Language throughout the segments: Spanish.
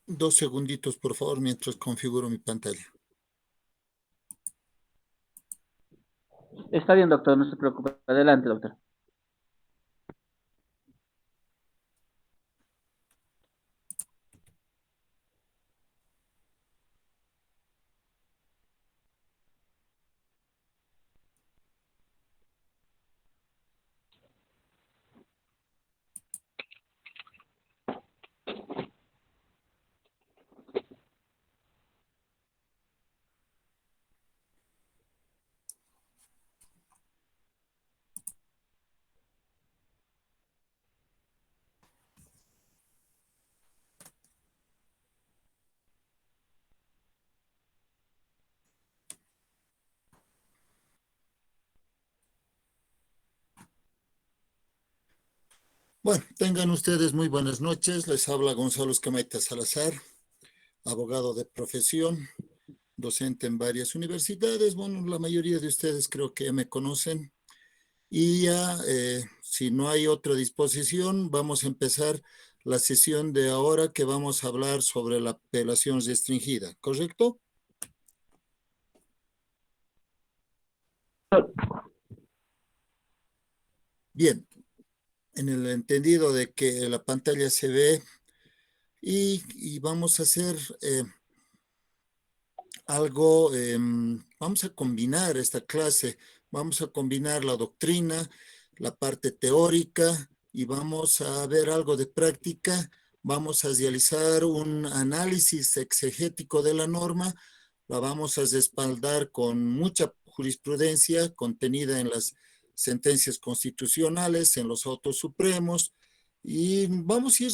Dos segunditos, por favor, mientras configuro mi pantalla. Está bien, doctor, no se preocupe. Adelante, doctor. Bueno, tengan ustedes muy buenas noches. Les habla Gonzalo Escamaita Salazar, abogado de profesión, docente en varias universidades. Bueno, la mayoría de ustedes creo que ya me conocen. Y ya, si no hay otra disposición, vamos a empezar la sesión de ahora que vamos a hablar sobre la apelación restringida, ¿correcto? Bien, en el entendido de que la pantalla se ve y vamos a hacer algo, vamos a combinar esta clase, vamos a combinar la doctrina, la parte teórica y vamos a ver algo de práctica, vamos a realizar un análisis exegético de la norma, la vamos a respaldar con mucha jurisprudencia contenida en las sentencias constitucionales, en los autos supremos, y vamos a ir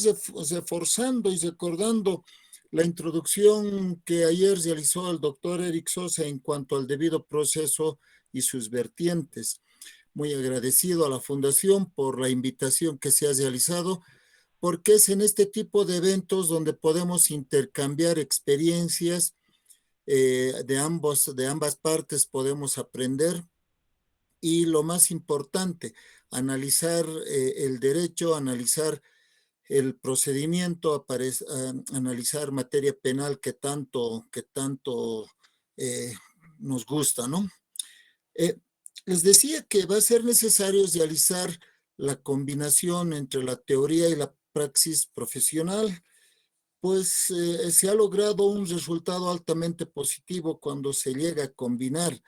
reforzando y recordando la introducción que ayer realizó el doctor Eric Sosa en cuanto al debido proceso y sus vertientes. Muy agradecido a la Fundación por la invitación que se ha realizado, porque es en este tipo de eventos donde podemos intercambiar experiencias de ambas partes, podemos aprender y lo más importante, analizar el derecho, analizar el procedimiento, analizar materia penal que tanto eh, nos gusta, ¿no? Eh, Les decía que va a ser necesario realizar la combinación entre la teoría y la praxis profesional, pues se ha logrado un resultado altamente positivo cuando se llega a combinar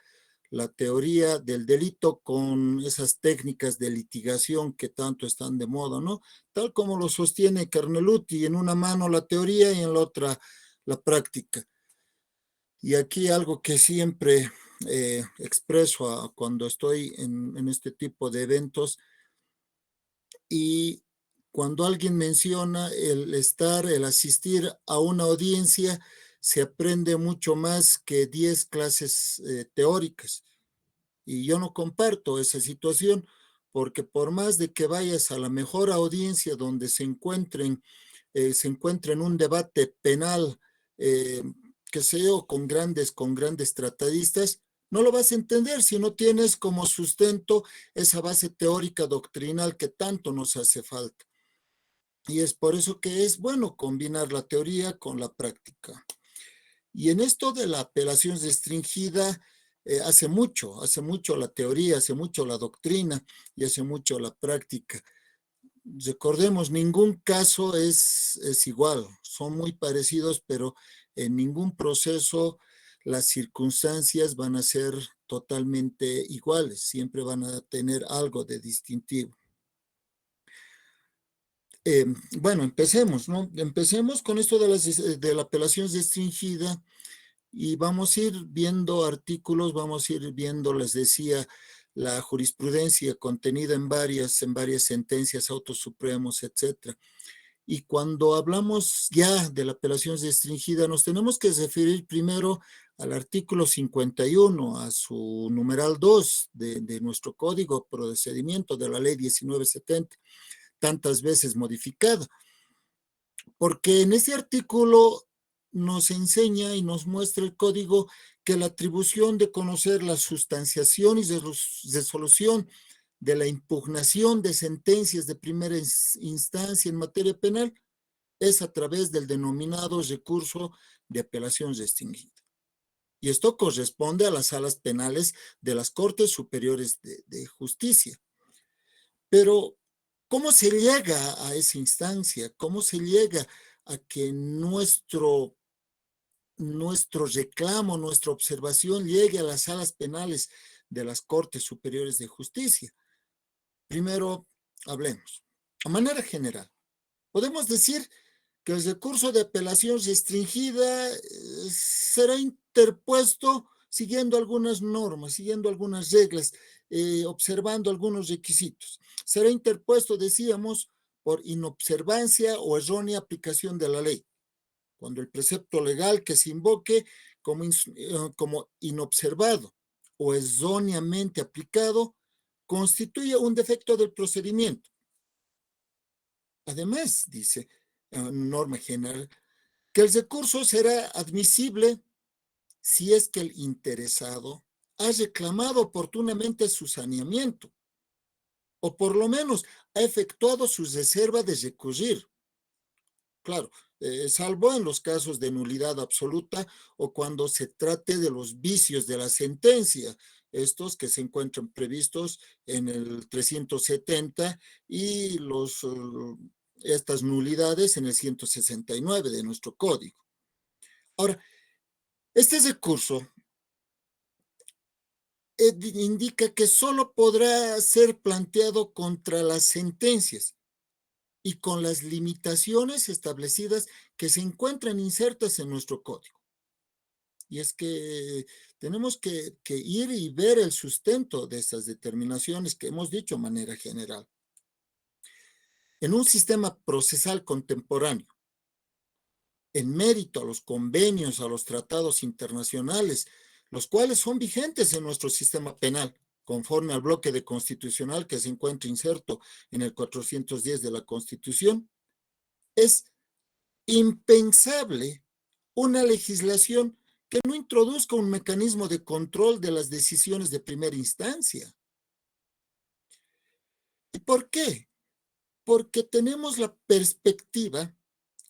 la teoría del delito con esas técnicas de litigación que tanto están de moda, ¿no? Tal como lo sostiene Carneluti, en una mano la teoría y en la otra la práctica. Y aquí algo que siempre expreso cuando estoy en este tipo de eventos y cuando alguien menciona el asistir a una audiencia, se aprende mucho más que 10 clases teóricas. Y yo no comparto esa situación, porque por más de que vayas a la mejor audiencia donde se encuentren un debate penal, eh, que sé yo, con grandes tratadistas, no lo vas a entender si no tienes como sustento esa base teórica doctrinal que tanto nos hace falta. Y es por eso que es bueno combinar la teoría con la práctica. Y en esto de la apelación restringida, hace mucho la teoría, hace mucho la doctrina y hace mucho la práctica. Recordemos, ningún caso es igual, son muy parecidos, pero en ningún proceso las circunstancias van a ser totalmente iguales, siempre van a tener algo de distintivo. Eh, bueno, empecemos, ¿no? Empecemos con esto de la apelación restringida. Y vamos a ir viendo artículos, vamos a ir viendo, les decía, la jurisprudencia contenida en varias sentencias, autos supremos, etcétera. Y cuando hablamos ya de la apelación restringida, nos tenemos que referir primero al artículo 51, a su numeral 2 de nuestro código procedimiento de la ley 1970, tantas veces modificada, porque en ese artículo nos enseña y nos muestra el código que la atribución de conocer la sustanciación y resolución de la impugnación de sentencias de primera instancia en materia penal es a través del denominado recurso de apelación restringida. Y esto corresponde a las salas penales de las Cortes Superiores de Justicia. Pero, ¿cómo se llega a esa instancia? ¿Cómo se llega a que nuestro reclamo, nuestra observación llegue a las salas penales de las Cortes Superiores de Justicia? Primero, hablemos. A manera general, podemos decir que el recurso de apelación restringida será interpuesto siguiendo algunas normas, siguiendo algunas reglas, observando algunos requisitos. Será interpuesto, decíamos, por inobservancia o errónea aplicación de la ley. Cuando el precepto legal que se invoque como inobservado o erróneamente aplicado constituye un defecto del procedimiento. Además, dice norma general, que el recurso será admisible si es que el interesado ha reclamado oportunamente su saneamiento o por lo menos ha efectuado su reserva de recurrir. Claro, salvo en los casos de nulidad absoluta o cuando se trate de los vicios de la sentencia, estos que se encuentran previstos en el 370 y estas nulidades en el 169 de nuestro código. Ahora, este recurso indica que solo podrá ser planteado contra las sentencias y con las limitaciones establecidas que se encuentran insertas en nuestro código. Y es que tenemos que ir y ver el sustento de estas determinaciones que hemos dicho de manera general. En un sistema procesal contemporáneo, en mérito a los convenios, a los tratados internacionales, los cuales son vigentes en nuestro sistema penal, conforme al bloque de constitucional que se encuentra inserto en el 410 de la Constitución, es impensable una legislación que no introduzca un mecanismo de control de las decisiones de primera instancia. ¿Y por qué? Porque tenemos la perspectiva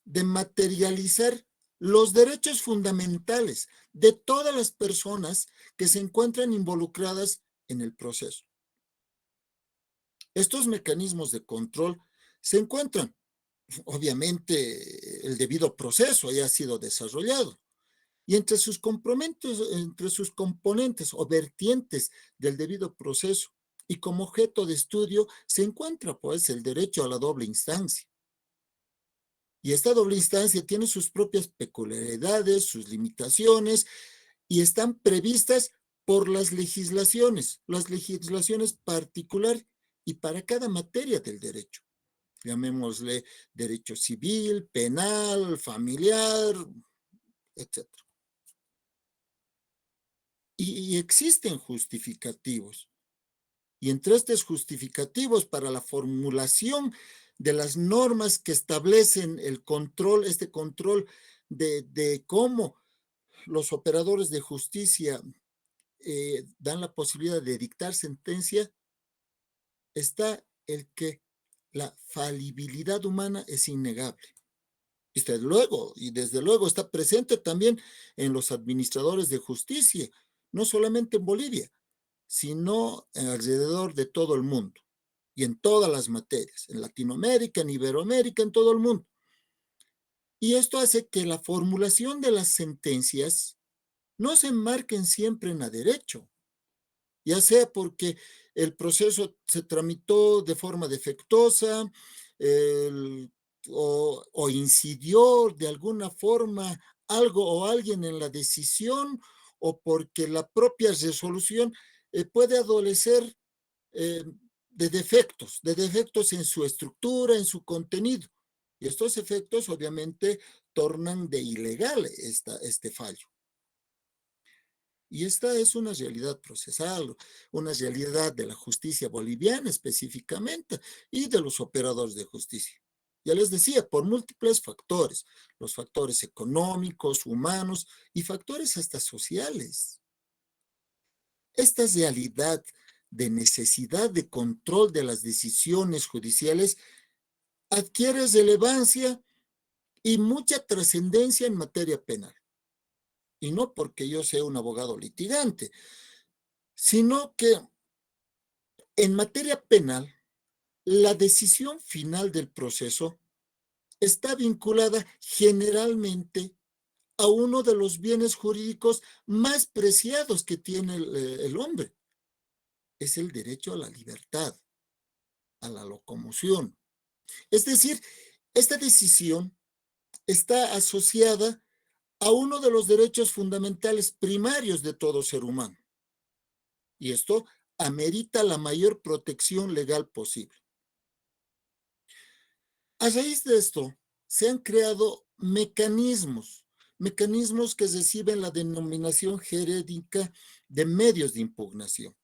de materializar los derechos fundamentales de todas las personas que se encuentran involucradas en el proceso. Estos mecanismos de control se encuentran, obviamente, el debido proceso ya ha sido desarrollado. Y entre sus componentes o vertientes del debido proceso y como objeto de estudio se encuentra, pues, el derecho a la doble instancia. Y esta doble instancia tiene sus propias peculiaridades, sus limitaciones, y están previstas por las legislaciones particular y para cada materia del derecho. Llamémosle derecho civil, penal, familiar, etc. Y existen justificativos. Y entre estos justificativos para la formulación de las normas que establecen el control, este control de cómo los operadores de justicia dan la posibilidad de dictar sentencia, está el que la falibilidad humana es innegable. Y desde luego está presente también en los administradores de justicia, no solamente en Bolivia, sino alrededor de todo el mundo y en todas las materias, en Latinoamérica, en Iberoamérica, en todo el mundo. Y esto hace que la formulación de las sentencias no se enmarquen siempre en la derecho, ya sea porque el proceso se tramitó de forma defectuosa o incidió de alguna forma algo o alguien en la decisión o porque la propia resolución puede adolecer eh, de defectos en su estructura, en su contenido. Y estos efectos obviamente tornan de ilegal este fallo. Y esta es una realidad procesal, una realidad de la justicia boliviana específicamente y de los operadores de justicia. Ya les decía, por múltiples factores, los factores económicos, humanos y factores hasta sociales. Esta realidad de necesidad de control de las decisiones judiciales adquiere relevancia y mucha trascendencia en materia penal. Y no porque yo sea un abogado litigante, sino que en materia penal, la decisión final del proceso está vinculada generalmente a uno de los bienes jurídicos más preciados que tiene el hombre. Es el derecho a la libertad, a la locomoción. Es decir, esta decisión está asociada a uno de los derechos fundamentales primarios de todo ser humano. Y esto amerita la mayor protección legal posible. A raíz de esto, se han creado mecanismos que reciben la denominación jurídica de medios de impugnación.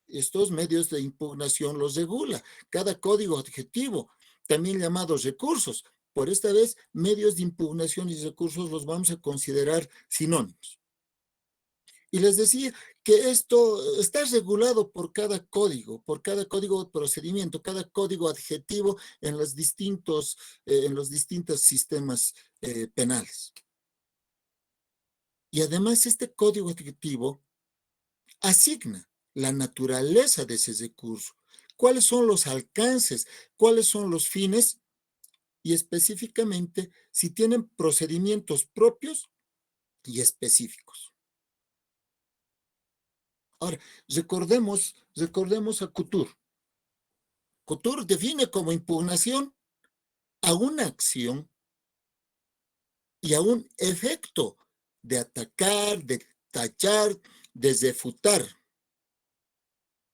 Estos medios de impugnación los regula cada código adjetivo, también llamados recursos. Por esta vez, medios de impugnación y recursos los vamos a considerar sinónimos. Y les decía que esto está regulado por cada código de procedimiento, cada código adjetivo en los distintos sistemas penales. Y además este código adjetivo asigna la naturaleza de ese recurso, cuáles son los alcances, cuáles son los fines y específicamente si tienen procedimientos propios y específicos. Ahora, recordemos a Couture. Couture define como impugnación a una acción y a un efecto de atacar, de tachar, de refutar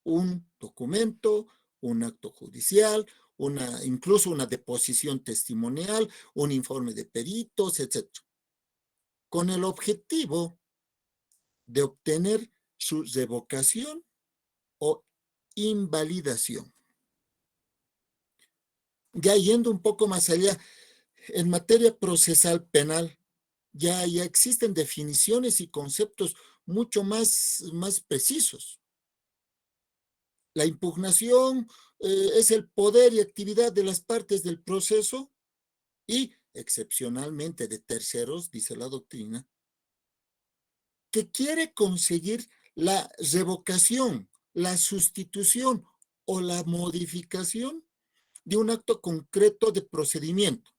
un documento, un acto judicial, incluso una deposición testimonial, un informe de peritos, etc. Con el objetivo de obtener su revocación o invalidación. Ya yendo un poco más allá, en materia procesal penal, ya existen definiciones y conceptos mucho más precisos. La impugnación es el poder y actividad de las partes del proceso y, excepcionalmente, de terceros, dice la doctrina, que quiere conseguir la revocación, la sustitución o la modificación de un acto concreto de procedimiento,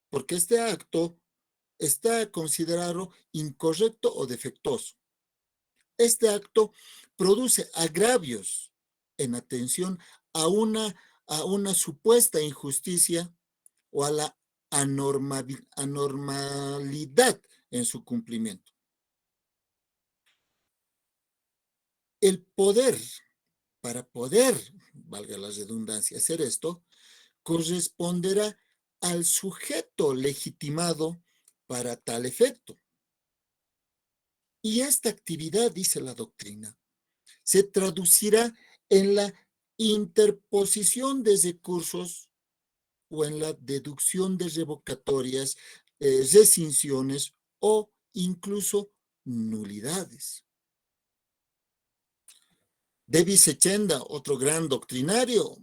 porque este acto está considerado incorrecto o defectuoso. Este acto produce agravios en atención a una supuesta injusticia o a la anormalidad en su cumplimiento. El poder, para poder, valga la redundancia, hacer esto, corresponderá al sujeto legitimado para tal efecto. Y esta actividad, dice la doctrina, se traducirá en la interposición de recursos o en la deducción de revocatorias, rescisiones o incluso nulidades. Davis Echenda, otro gran doctrinario,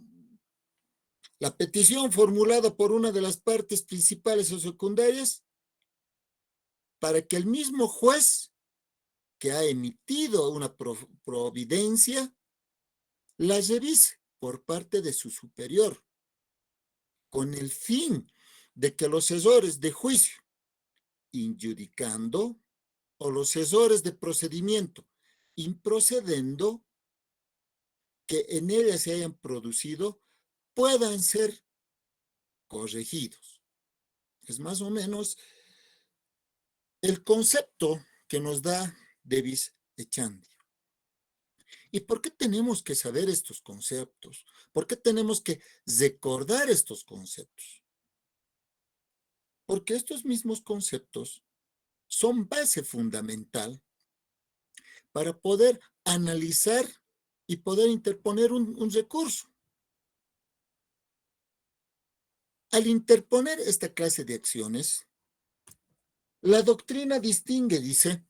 la petición formulada por una de las partes principales o secundarias para que el mismo juez que ha emitido una providencia la revise por parte de su superior, con el fin de que los errores de juicio, injudicando, o los errores de procedimiento, improcedendo, que en ella se hayan producido, puedan ser corregidos. Es más o menos el concepto que nos da Davis Echandi. ¿Y por qué tenemos que saber estos conceptos? ¿Por qué tenemos que recordar estos conceptos? Porque estos mismos conceptos son base fundamental para poder analizar y poder interponer un recurso. Al interponer esta clase de acciones, la doctrina distingue, dice,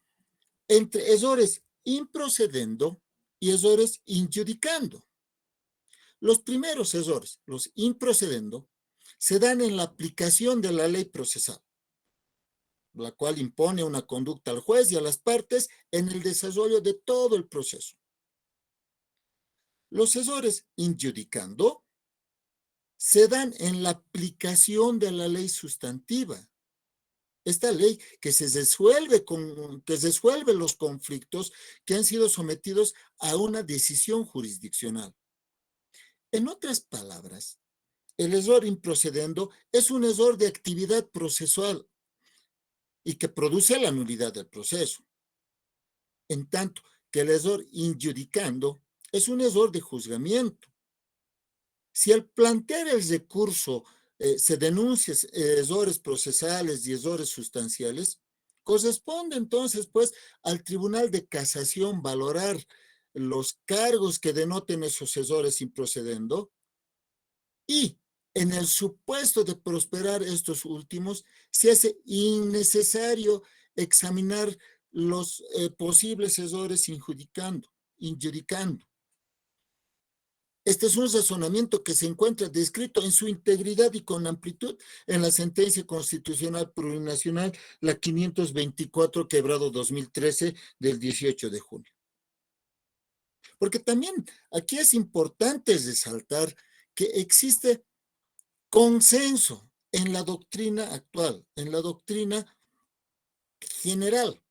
entre errores improcedendo y errores injudicando. Los primeros errores, los improcedendo, se dan en la aplicación de la ley procesal, la cual impone una conducta al juez y a las partes en el desarrollo de todo el proceso. Los errores injudicando se dan en la aplicación de la ley sustantiva. Esta ley que resuelve los conflictos que han sido sometidos a una decisión jurisdiccional. En otras palabras, el error improcedendo es un error de actividad procesual y que produce la nulidad del proceso. En tanto que el error injudicando es un error de juzgamiento. Si al plantear el recurso se denuncian errores procesales y errores sustanciales, corresponde entonces pues al Tribunal de Casación valorar los cargos que denoten esos errores improcedendo y en el supuesto de prosperar estos últimos, se hace innecesario examinar los posibles errores injudicando. Este es un razonamiento que se encuentra descrito en su integridad y con amplitud en la sentencia constitucional plurinacional, la 524 quebrado 2013 del 18 de junio. Porque también aquí es importante resaltar que existe consenso en la doctrina actual, en la doctrina general,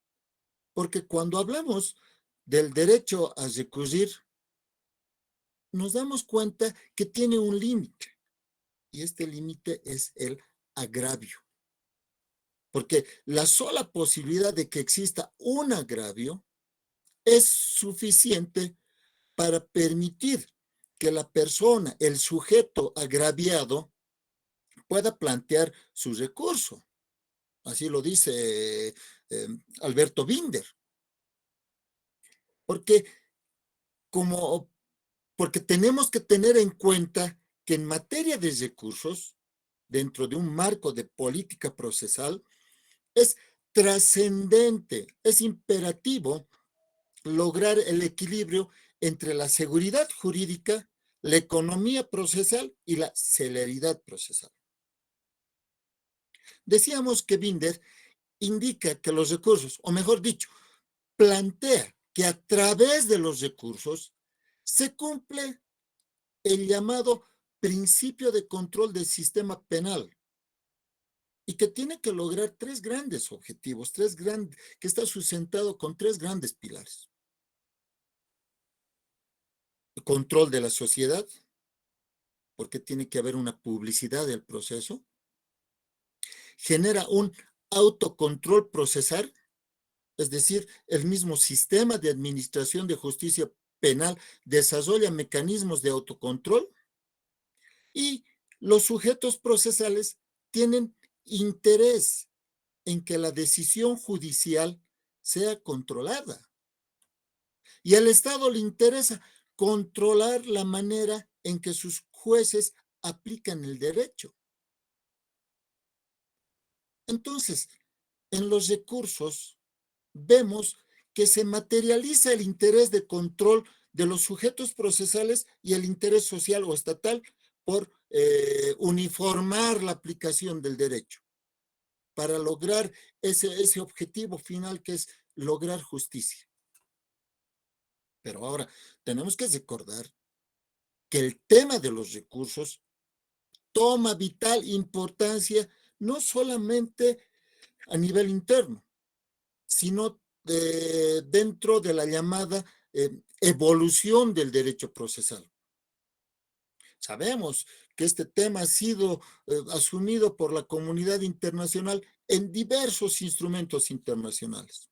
porque cuando hablamos del derecho a recurrir, nos damos cuenta que tiene un límite, y este límite es el agravio. Porque la sola posibilidad de que exista un agravio es suficiente para permitir que la persona, el sujeto agraviado, pueda plantear su recurso. Así lo dice Alberto Binder. Porque, porque tenemos que tener en cuenta que en materia de recursos, dentro de un marco de política procesal, es trascendente, es imperativo lograr el equilibrio entre la seguridad jurídica, la economía procesal y la celeridad procesal. Decíamos que Binder indica que los recursos, o mejor dicho, plantea que a través de los recursos se cumple el llamado principio de control del sistema penal y que tiene que lograr tres grandes objetivos, que está sustentado con tres grandes pilares. El control de la sociedad, porque tiene que haber una publicidad del proceso. Genera un autocontrol procesal, es decir, el mismo sistema de administración de justicia penal desarrolla mecanismos de autocontrol y los sujetos procesales tienen interés en que la decisión judicial sea controlada. Y al Estado le interesa controlar la manera en que sus jueces aplican el derecho. Entonces, en los recursos vemos que se materializa el interés de control de los sujetos procesales y el interés social o estatal por uniformar la aplicación del derecho para lograr ese objetivo final que es lograr justicia. Pero ahora tenemos que recordar que el tema de los recursos toma vital importancia no solamente a nivel interno, sino dentro de la llamada evolución del derecho procesal. Sabemos que este tema ha sido asumido por la comunidad internacional en diversos instrumentos internacionales.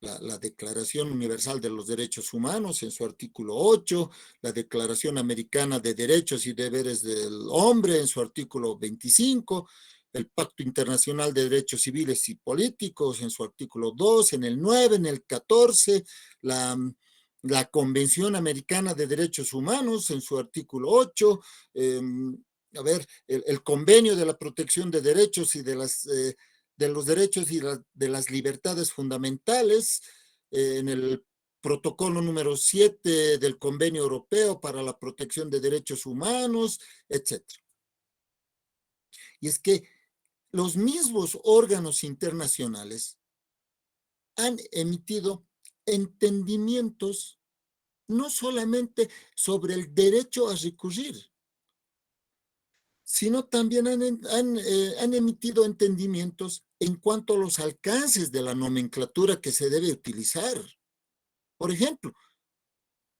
La Declaración Universal de los Derechos Humanos en su artículo 8, la Declaración Americana de Derechos y Deberes del Hombre en su artículo 25, el Pacto Internacional de Derechos Civiles y Políticos en su artículo 2, en el 9, en el 14, la Convención Americana de Derechos Humanos en su artículo 8, el Convenio de la Protección de Derechos y de los derechos y de las libertades fundamentales, en el protocolo número 7 del Convenio Europeo para la Protección de Derechos Humanos, etc. y es que los mismos órganos internacionales han emitido entendimientos no solamente sobre el derecho a recurrir, sino también han emitido entendimientos en cuanto a los alcances de la nomenclatura que se debe utilizar. Por ejemplo,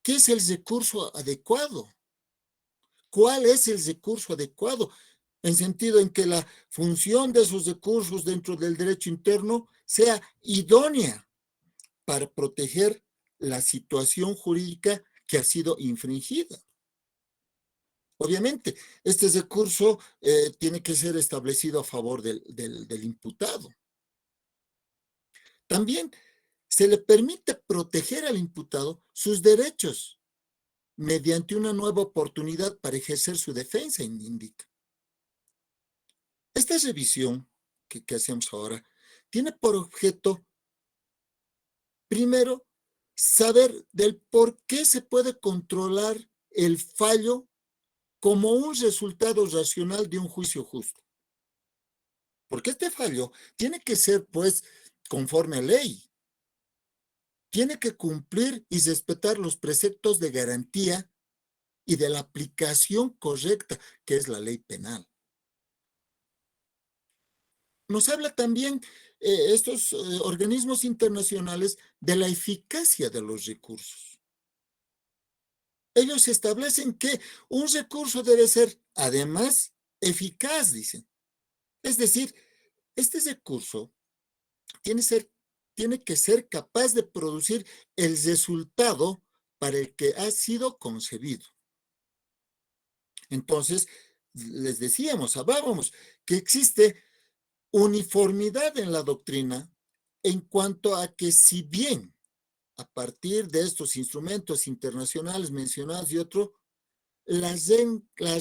¿qué es el recurso adecuado? ¿Cuál es el recurso adecuado? En sentido en que la función de esos recursos dentro del derecho interno sea idónea para proteger la situación jurídica que ha sido infringida. Obviamente, este recurso tiene que ser establecido a favor del imputado. También se le permite proteger al imputado sus derechos mediante una nueva oportunidad para ejercer su defensa, indica. Esta revisión que hacemos ahora tiene por objeto, primero, saber del por qué se puede controlar el fallo como un resultado racional de un juicio justo. Porque este fallo tiene que ser, pues, conforme a ley. Tiene que cumplir y respetar los preceptos de garantía y de la aplicación correcta, que es la ley penal. Nos habla también estos organismos internacionales de la eficacia de los recursos. Ellos establecen que un recurso debe ser, además, eficaz, dicen. Es decir, este recurso tiene que ser capaz de producir el resultado para el que ha sido concebido. Entonces, les decíamos, hablábamos, que existe uniformidad en la doctrina en cuanto a que si bien a partir de estos instrumentos internacionales mencionados y otro, la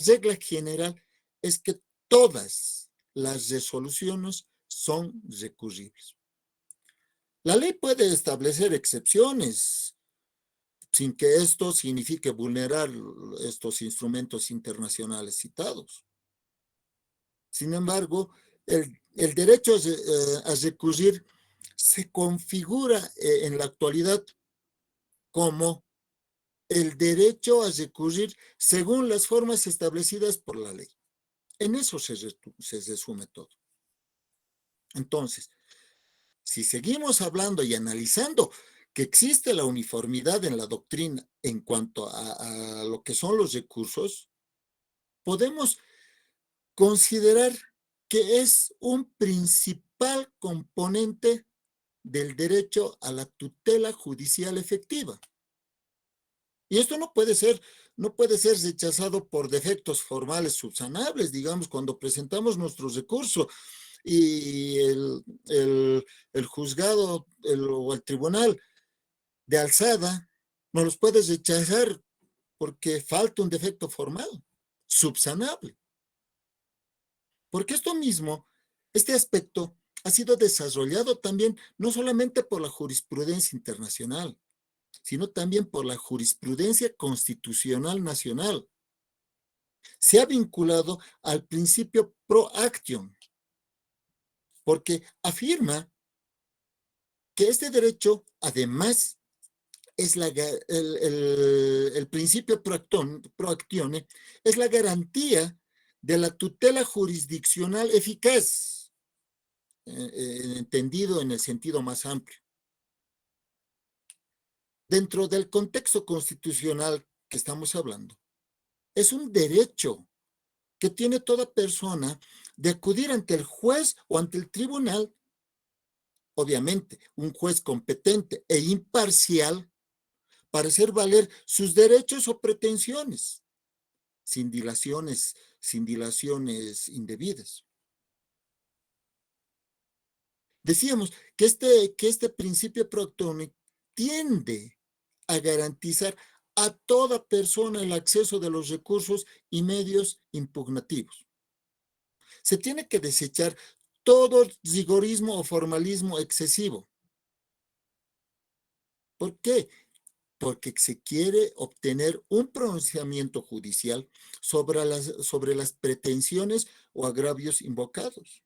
regla general es que todas las resoluciones son recurribles. La ley puede establecer excepciones sin que esto signifique vulnerar estos instrumentos internacionales citados. Sin embargo, el derecho a recurrir se configura en la actualidad como el derecho a recurrir según las formas establecidas por la ley. En eso se resume todo. Entonces, si seguimos hablando y analizando que existe la uniformidad en la doctrina en cuanto a lo que son los recursos, podemos considerar que es un principal componente del derecho a la tutela judicial efectiva. Y esto no puede ser rechazado por defectos formales subsanables, digamos, cuando presentamos nuestro recurso y el juzgado o el tribunal de alzada no los puede rechazar porque falta un defecto formal, subsanable. Porque esto mismo, este aspecto, ha sido desarrollado también no solamente por la jurisprudencia internacional, sino también por la jurisprudencia constitucional nacional. Se ha vinculado al principio pro actium, porque afirma que este derecho, además, es el principio pro actione, es la garantía de la tutela jurisdiccional eficaz, entendido en el sentido más amplio. Dentro del contexto constitucional que estamos hablando, es un derecho que tiene toda persona de acudir ante el juez o ante el tribunal, obviamente, un juez competente e imparcial para hacer valer sus derechos o pretensiones, sin dilaciones indebidas. Decíamos que este principio proctónico tiende a garantizar a toda persona el acceso de los recursos y medios impugnativos. Se tiene que desechar todo rigorismo o formalismo excesivo. ¿Por qué? porque se quiere obtener un pronunciamiento judicial sobre las pretensiones o agravios invocados.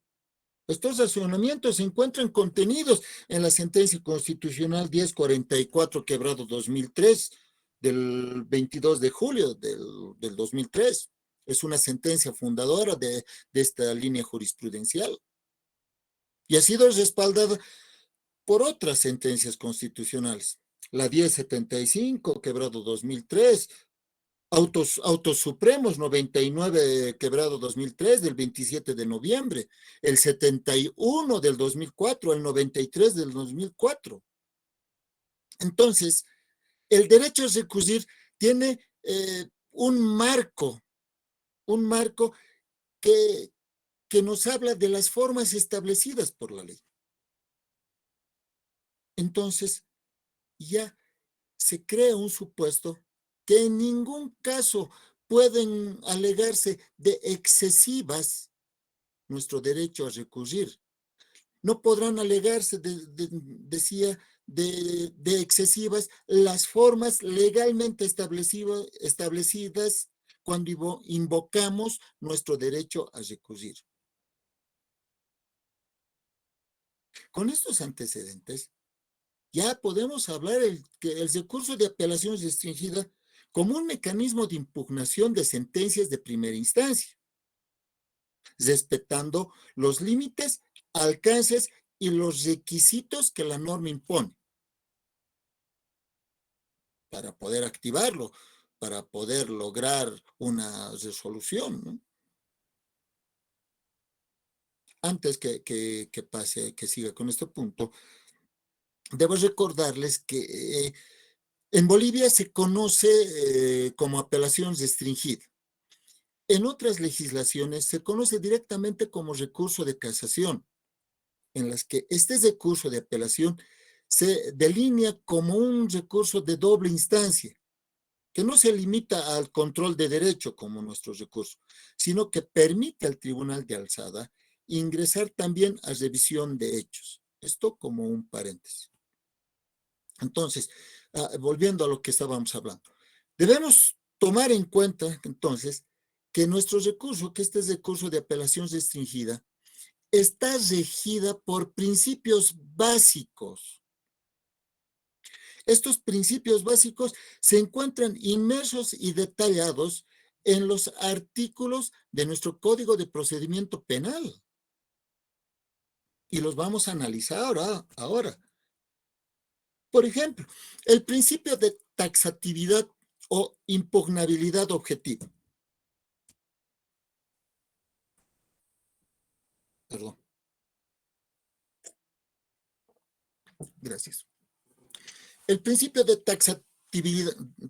Estos razonamientos se encuentran contenidos en la sentencia constitucional 1044 quebrado 2003 del 22 de julio del 2003. Es una sentencia fundadora de esta línea jurisprudencial y ha sido respaldada por otras sentencias constitucionales. La 1075 quebrado 2003, Autos Supremos 99 quebrado 2003 del 27 de noviembre, el 71 del 2004, el 93 del 2004. Entonces, el derecho a recurrir tiene un marco que nos habla de las formas establecidas por la ley. Entonces, ya se crea un supuesto que en ningún caso pueden alegarse de excesivas nuestro derecho a recurrir. No podrán alegarse, decía, de excesivas las formas legalmente establecidas cuando invocamos nuestro derecho a recurrir. Con estos antecedentes, ya podemos hablar que el recurso de apelación restringida como un mecanismo de impugnación de sentencias de primera instancia, respetando los límites, alcances y los requisitos que la norma impone para poder activarlo, para poder lograr una resolución, ¿no? Antes que pase, que siga con este punto, debo recordarles que en Bolivia se conoce como apelación restringida. En otras legislaciones se conoce directamente como recurso de casación, en las que este recurso de apelación se delinea como un recurso de doble instancia, que no se limita al control de derecho como nuestro recurso, sino que permite al tribunal de alzada ingresar también a revisión de hechos. Esto como un paréntesis. Entonces, volviendo a lo que estábamos hablando, debemos tomar en cuenta entonces que nuestro recurso, que este recurso de apelación restringida, está regida por principios básicos. Estos principios básicos se encuentran inmersos y detallados en los artículos de nuestro Código de Procedimiento Penal. Y los vamos a analizar ahora. Por ejemplo, el principio de taxatividad o impugnabilidad objetiva. Perdón. Gracias. El principio de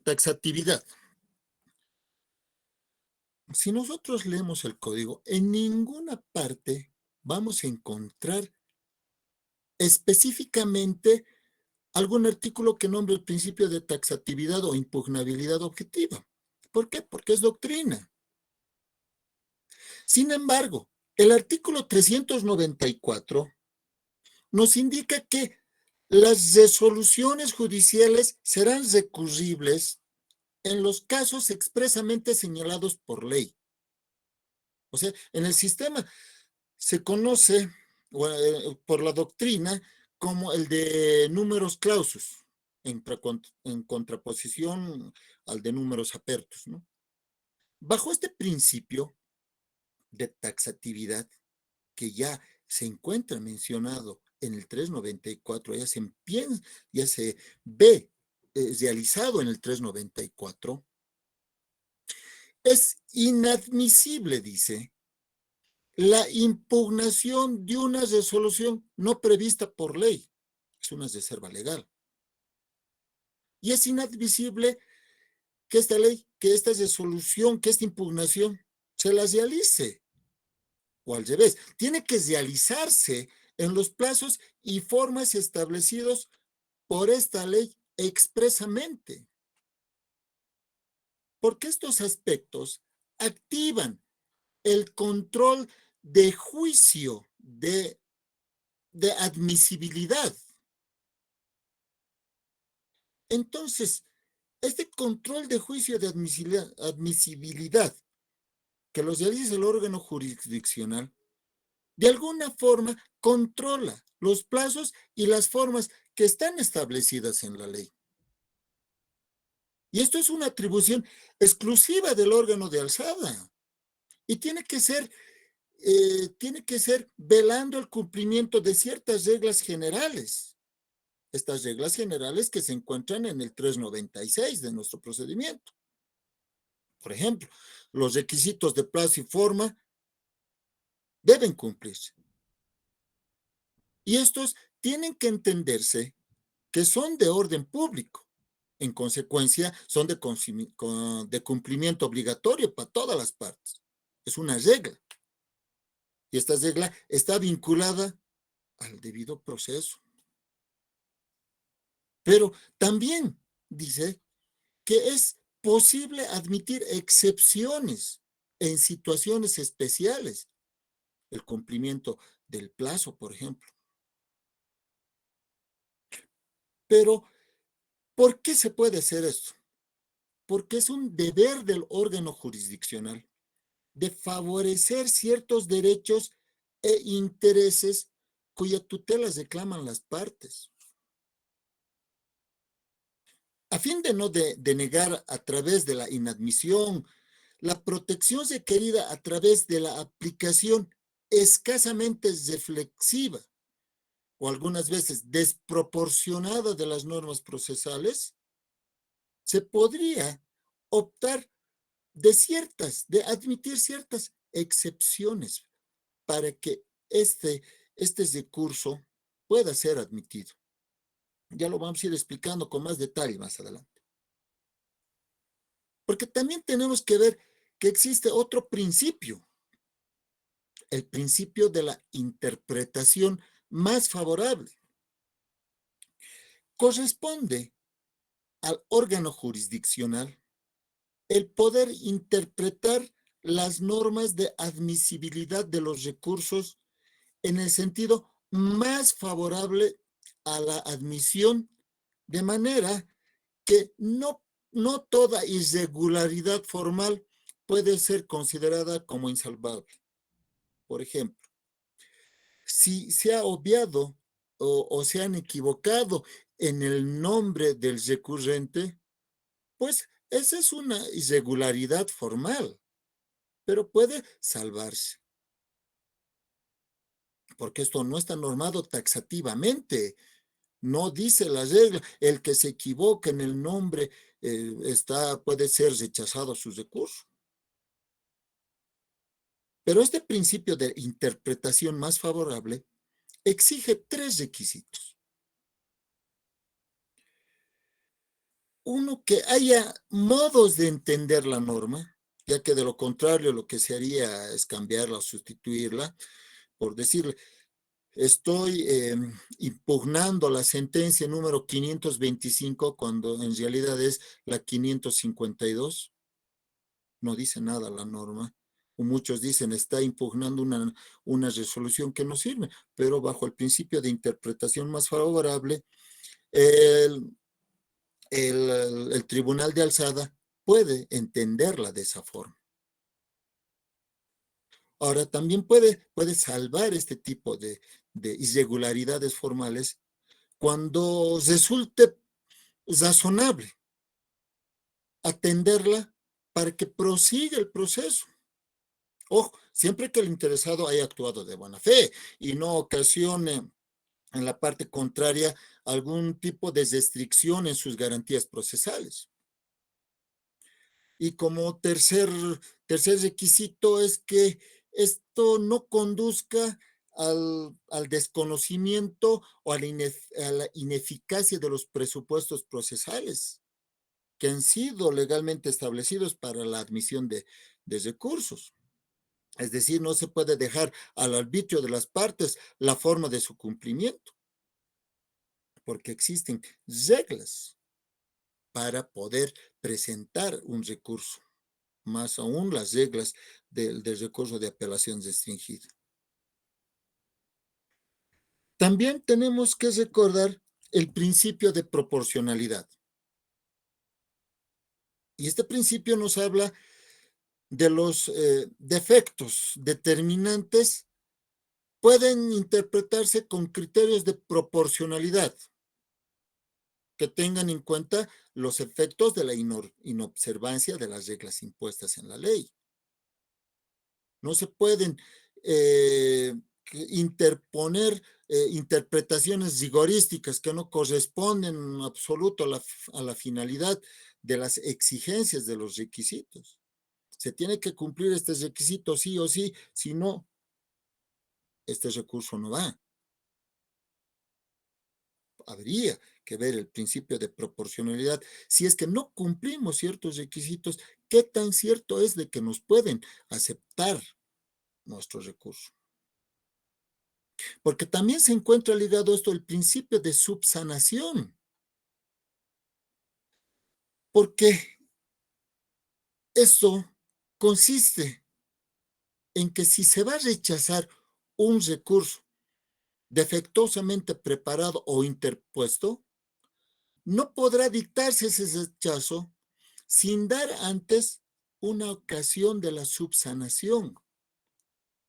taxatividad. Si nosotros leemos el código, en ninguna parte vamos a encontrar específicamente algún artículo que nombre el principio de taxatividad o impugnabilidad objetiva. ¿Por qué? Porque es doctrina. Sin embargo, el artículo 394 nos indica que las resoluciones judiciales serán recurribles en los casos expresamente señalados por ley. O sea, en el sistema se conoce por la doctrina como el de numerus clausus, en contraposición al de números apertus, ¿no? Bajo este principio de taxatividad, que ya se encuentra mencionado en el 394, ya se ve realizado en el 394, es inadmisible, dice, la impugnación de una resolución no prevista por ley. Es una reserva legal. Y es inadmisible que esta ley, que esta resolución, que esta impugnación se la realice. O al revés, tiene que realizarse en los plazos y formas establecidos por esta ley expresamente. Porque estos aspectos activan el control de juicio de admisibilidad. Entonces, Este control de juicio de admisibilidad que los realiza el órgano jurisdiccional, de alguna forma controla los plazos y las formas que están establecidas en la ley. Y esto es una atribución exclusiva del órgano de alzada. Y tiene que ser velando el cumplimiento de ciertas reglas generales. Estas reglas generales que se encuentran en el 396 de nuestro procedimiento. Por ejemplo, los requisitos de plazo y forma deben cumplirse. Y estos tienen que entenderse que son de orden público. En consecuencia, son de cumplimiento obligatorio para todas las partes. Es una regla. Y esta regla está vinculada al debido proceso. Pero también dice que es posible admitir excepciones en situaciones especiales. El cumplimiento del plazo, por ejemplo. Pero, ¿por qué se puede hacer esto? Porque es un deber del órgano jurisdiccional de favorecer ciertos derechos e intereses cuya tutela reclaman las partes. A fin de no denegar a través de la inadmisión la protección requerida a través de la aplicación escasamente reflexiva o algunas veces desproporcionada de las normas procesales, se podría optar de admitir ciertas excepciones para que este recurso pueda ser admitido. Ya lo vamos a ir explicando con más detalle más adelante. Porque también tenemos que ver que existe otro principio, el principio de la interpretación más favorable. Corresponde al órgano jurisdiccional el poder interpretar las normas de admisibilidad de los recursos en el sentido más favorable a la admisión, de manera que no toda irregularidad formal puede ser considerada como insalvable. Por ejemplo, si se ha obviado o se han equivocado en el nombre del recurrente, pues esa es una irregularidad formal, pero puede salvarse, porque esto no está normado taxativamente. No dice la regla, el que se equivoca en el nombre puede ser rechazado su recurso. Pero este principio de interpretación más favorable exige tres requisitos. Uno, que haya modos de entender la norma, ya que de lo contrario lo que se haría es cambiarla o sustituirla, por decirle, estoy impugnando la sentencia número 525 cuando en realidad es la 552. No dice nada la norma. O muchos dicen está impugnando una resolución que no sirve, pero bajo el principio de interpretación más favorable, el, el tribunal de alzada puede entenderla de esa forma. Ahora, también puede salvar este tipo de irregularidades formales cuando resulte razonable atenderla para que prosiga el proceso. Ojo, siempre que el interesado haya actuado de buena fe y no ocasione en la parte contraria algún tipo de restricción en sus garantías procesales. Y como tercer requisito es que esto no conduzca al desconocimiento o a la ineficacia de los presupuestos procesales que han sido legalmente establecidos para la admisión de recursos. Es decir, no se puede dejar al arbitrio de las partes la forma de su cumplimiento, porque existen reglas para poder presentar un recurso, más aún las reglas del recurso de apelación restringida. También tenemos que recordar el principio de proporcionalidad. Y este principio nos habla de los defectos determinantes, pueden interpretarse con criterios de proporcionalidad que tengan en cuenta los efectos de la inobservancia de las reglas impuestas en la ley. No se pueden eh, interponer interpretaciones rigorísticas que no corresponden en absoluto a la finalidad de las exigencias de los requisitos. Se tiene que cumplir este requisito sí o sí, si no, este recurso no va. Habría que ver el principio de proporcionalidad. Si es que no cumplimos ciertos requisitos, ¿qué tan cierto es de que nos pueden aceptar nuestro recurso? Porque también se encuentra ligado esto el principio de subsanación. Porque eso consiste en que si se va a rechazar un recurso defectuosamente preparado o interpuesto, no podrá dictarse ese rechazo sin dar antes una ocasión de la subsanación.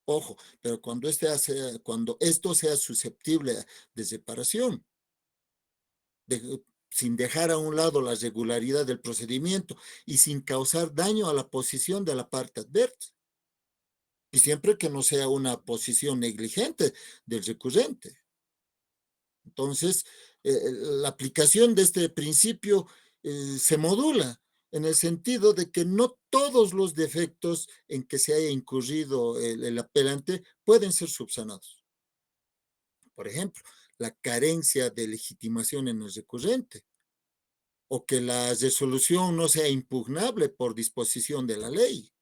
Ojo, pero cuando esto sea susceptible de separación, sin dejar a un lado la regularidad del procedimiento y sin causar daño a la posición de la parte adversa. Y siempre que no sea una posición negligente del recurrente. Entonces, la aplicación de este principio se modula en el sentido de que no todos los defectos en que se haya incurrido el apelante pueden ser subsanados. Por ejemplo, la carencia de legitimación en el recurrente o que la resolución no sea impugnable por disposición de la ley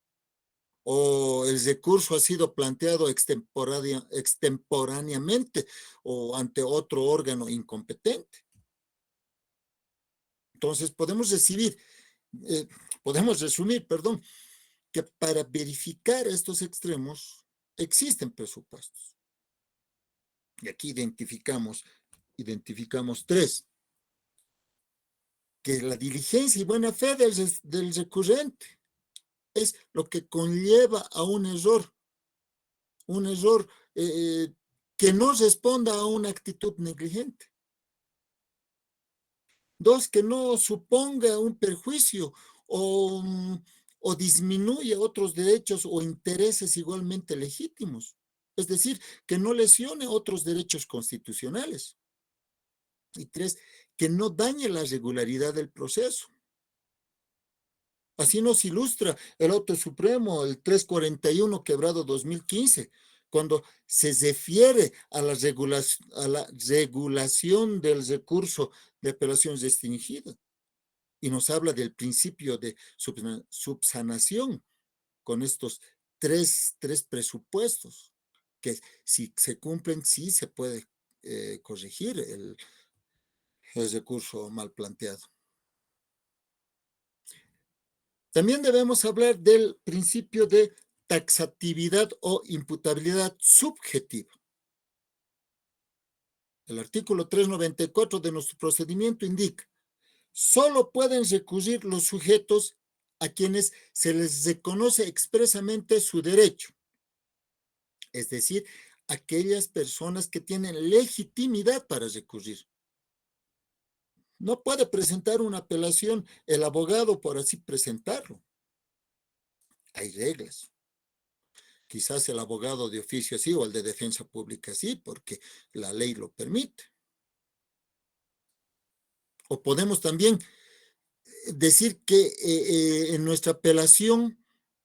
o el recurso ha sido planteado extemporáneamente o ante otro órgano incompetente. Entonces, eh, podemos resumir, perdón, que para verificar estos extremos existen presupuestos. Y aquí identificamos tres. Que la diligencia y buena fe del recurrente es lo que conlleva a un error que no responda a una actitud negligente. Dos, que no suponga un perjuicio o, o disminuya otros derechos o intereses igualmente legítimos. Es decir, que no lesione otros derechos constitucionales. Y tres, que no dañe la regularidad del proceso. Así nos ilustra el auto supremo, el 341 quebrado 2015, cuando se refiere a la regulación del recurso de apelación restringida y nos habla del principio de subsanación con estos tres presupuestos, que si se cumplen, sí se puede corregir el recurso mal planteado. También debemos hablar del principio de taxatividad o imputabilidad subjetiva. El artículo 394 de nuestro procedimiento indica, solo pueden recurrir los sujetos a quienes se les reconoce expresamente su derecho, es decir, aquellas personas que tienen legitimidad para recurrir. No puede presentar una apelación el abogado por así presentarlo. Hay reglas. Quizás el abogado de oficio sí o el de defensa pública sí, porque la ley lo permite. O podemos también decir que en nuestra apelación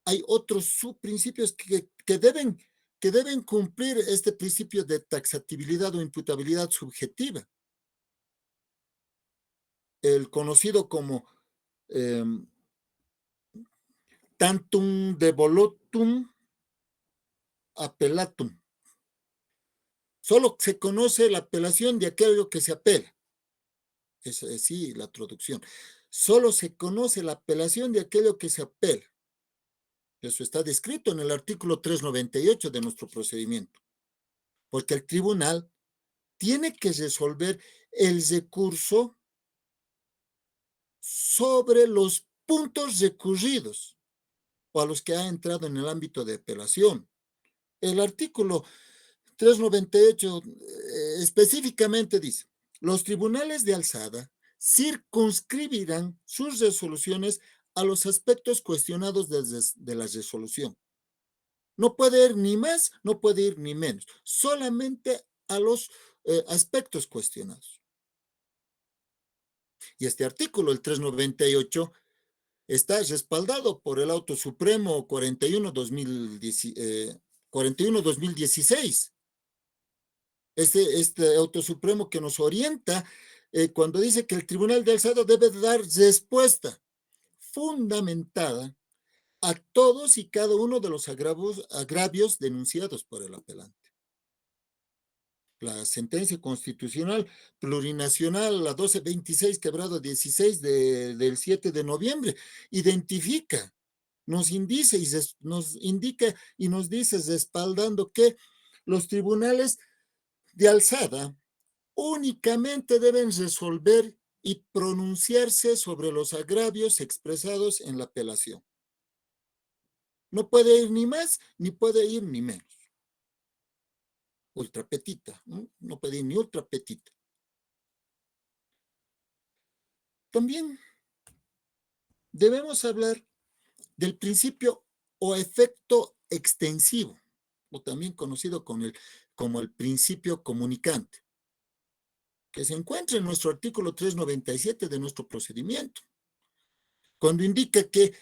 hay otros subprincipios que deben cumplir este principio de taxatibilidad o imputabilidad subjetiva. El conocido como tantum devolutum appellatum. Solo se conoce la apelación de aquello que se apela. Es sí, la traducción. Solo se conoce la apelación de aquello que se apela. Eso está descrito en el artículo 398 de nuestro procedimiento. Porque el tribunal tiene que resolver el recurso sobre los puntos recurridos o a los que ha entrado en el ámbito de apelación. El artículo 398 específicamente dice, los tribunales de alzada circunscribirán sus resoluciones a los aspectos cuestionados de la resolución. No puede ir ni más, no puede ir ni menos, solamente a los aspectos cuestionados. Y este artículo, el 398, está respaldado por el Auto Supremo 41-2016. Este Auto Supremo que nos orienta cuando dice que el Tribunal de Alzada debe dar respuesta fundamentada a todos y cada uno de los agravios denunciados por el apelante. La sentencia constitucional plurinacional, la 1226, quebrado 16 del 7 de noviembre, identifica, nos indica y nos dice respaldando que los tribunales de alzada únicamente deben resolver y pronunciarse sobre los agravios expresados en la apelación. No puede ir ni más, ni puede ir ni menos. Ultra petita, no puede ir ni ultra petita. También debemos hablar del principio o efecto extensivo, o también conocido como el principio comunicante, que se encuentra en nuestro artículo 397 de nuestro procedimiento, cuando indica que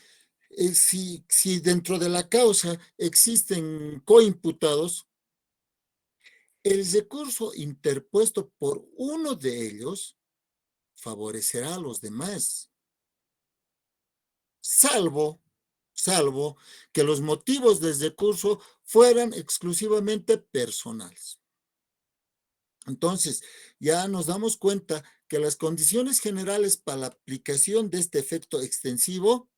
si dentro de la causa existen coimputados, el recurso interpuesto por uno de ellos favorecerá a los demás, salvo que los motivos del recurso fueran exclusivamente personales. Entonces, ya nos damos cuenta que las condiciones generales para la aplicación de este efecto extensivo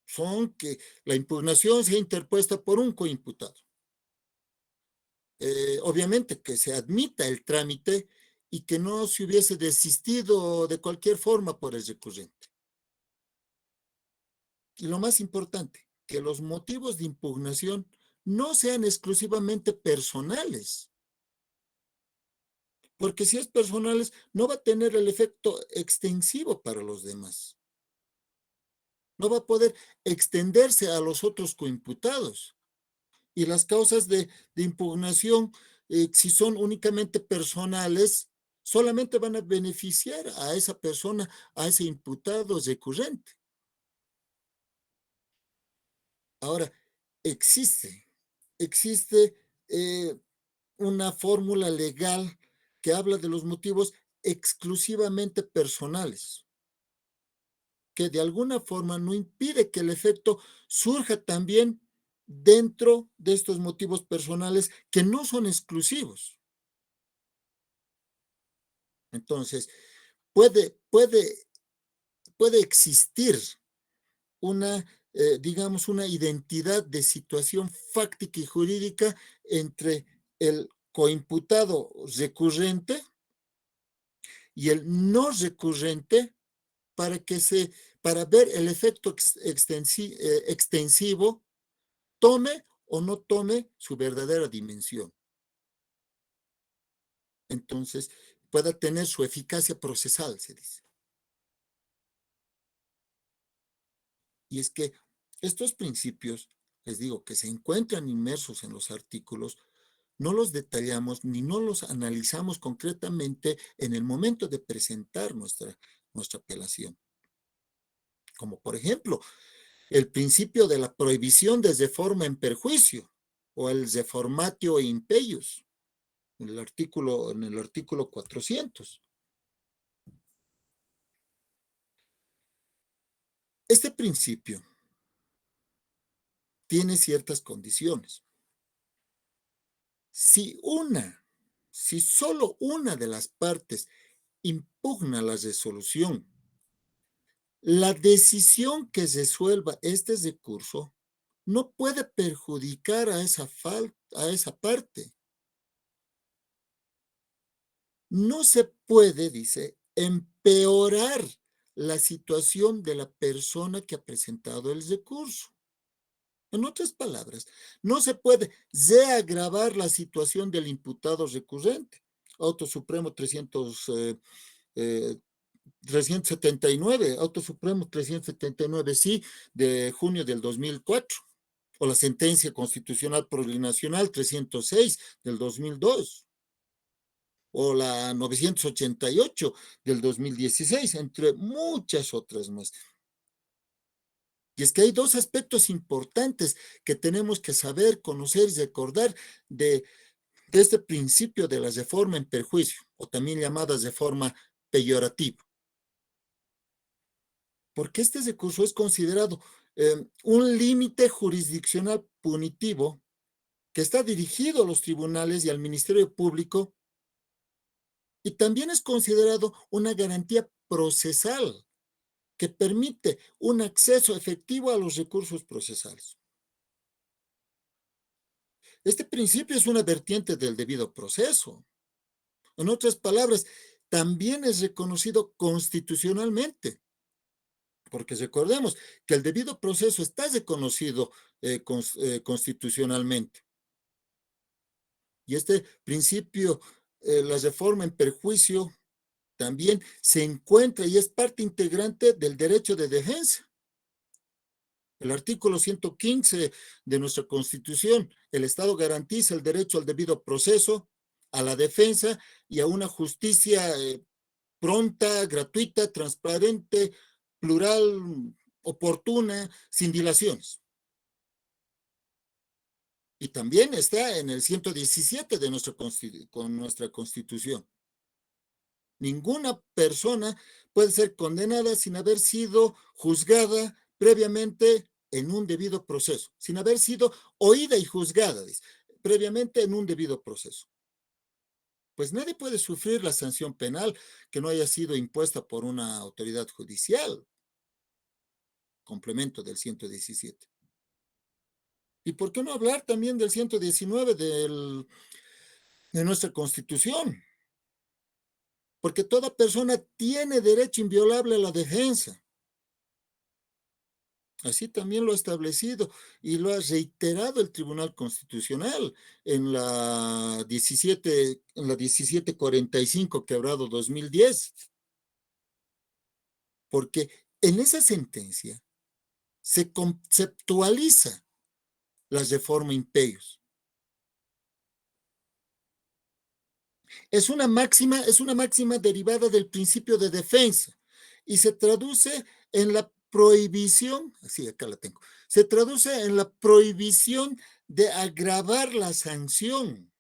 son que la impugnación sea interpuesta por un coimputado. Obviamente que se admita el trámite y que no se hubiese desistido de cualquier forma por el recurrente. Y lo más importante, que los motivos de impugnación no sean exclusivamente personales, porque si es personales, no va a tener el efecto extensivo para los demás. No va a poder extenderse a los otros coimputados. Y las causas de impugnación, si son únicamente personales, solamente van a beneficiar a esa persona, a ese imputado recurrente. Ahora, existe una fórmula legal que habla de los motivos exclusivamente personales, que de alguna forma no impide que el efecto surja también dentro de estos motivos personales que no son exclusivos. Entonces, puede existir una, digamos, una identidad de situación fáctica y jurídica entre el coimputado recurrente y el no recurrente para ver el efecto extensivo tome o no tome su verdadera dimensión. Entonces, pueda tener su eficacia procesal, se dice. Y es que estos principios, les digo, que se encuentran inmersos en los artículos, no los detallamos ni no los analizamos concretamente en el momento de presentar nuestra apelación. Como por ejemplo, el principio de la prohibición de reforma en perjuicio o el reformatio impeius en el artículo 400. Este principio tiene ciertas condiciones. Si solo una de las partes impugna la resolución, la decisión que resuelva este recurso no puede perjudicar a esa parte. No se puede, dice, empeorar la situación de la persona que ha presentado el recurso. En otras palabras, no se puede reagravar la situación del imputado recurrente. Auto Supremo 379, Auto Supremo 379, sí, de junio del 2004, o la sentencia constitucional plurinacional 306 del 2002, o la 988 del 2016, entre muchas otras más. Y es que hay dos aspectos importantes que tenemos que saber, conocer y recordar de este principio de la reforma en perjuicio, o también llamada reforma peyorativa. Porque este recurso es considerado un límite jurisdiccional punitivo que está dirigido a los tribunales y al Ministerio Público, y también es considerado una garantía procesal que permite un acceso efectivo a los recursos procesales. Este principio es una vertiente del debido proceso. En otras palabras, también es reconocido constitucionalmente, porque recordemos que el debido proceso está reconocido constitucionalmente. Y este principio, la reforma en perjuicio, también se encuentra y es parte integrante del derecho de defensa. El artículo 115 de nuestra Constitución: el Estado garantiza el derecho al debido proceso, a la defensa y a una justicia pronta, gratuita, transparente, plural, oportuna, sin dilaciones. Y también está en el 117 de nuestra Constitución. Ninguna persona puede ser condenada sin haber sido juzgada previamente en un debido proceso, sin haber sido oída y juzgada previamente en un debido proceso. Pues nadie puede sufrir la sanción penal que no haya sido impuesta por una autoridad judicial, complemento del 117. ¿Y por qué no hablar también del 119 de nuestra Constitución? Porque toda persona tiene derecho inviolable a la defensa. Así también lo ha establecido y lo ha reiterado el Tribunal Constitucional en la 1745, quebrado 2010. Porque en esa sentencia se conceptualiza la reforma imperios. Es una máxima derivada del principio de defensa y se traduce en la prohibición, así acá la tengo, se traduce en la prohibición de agravar la sanción,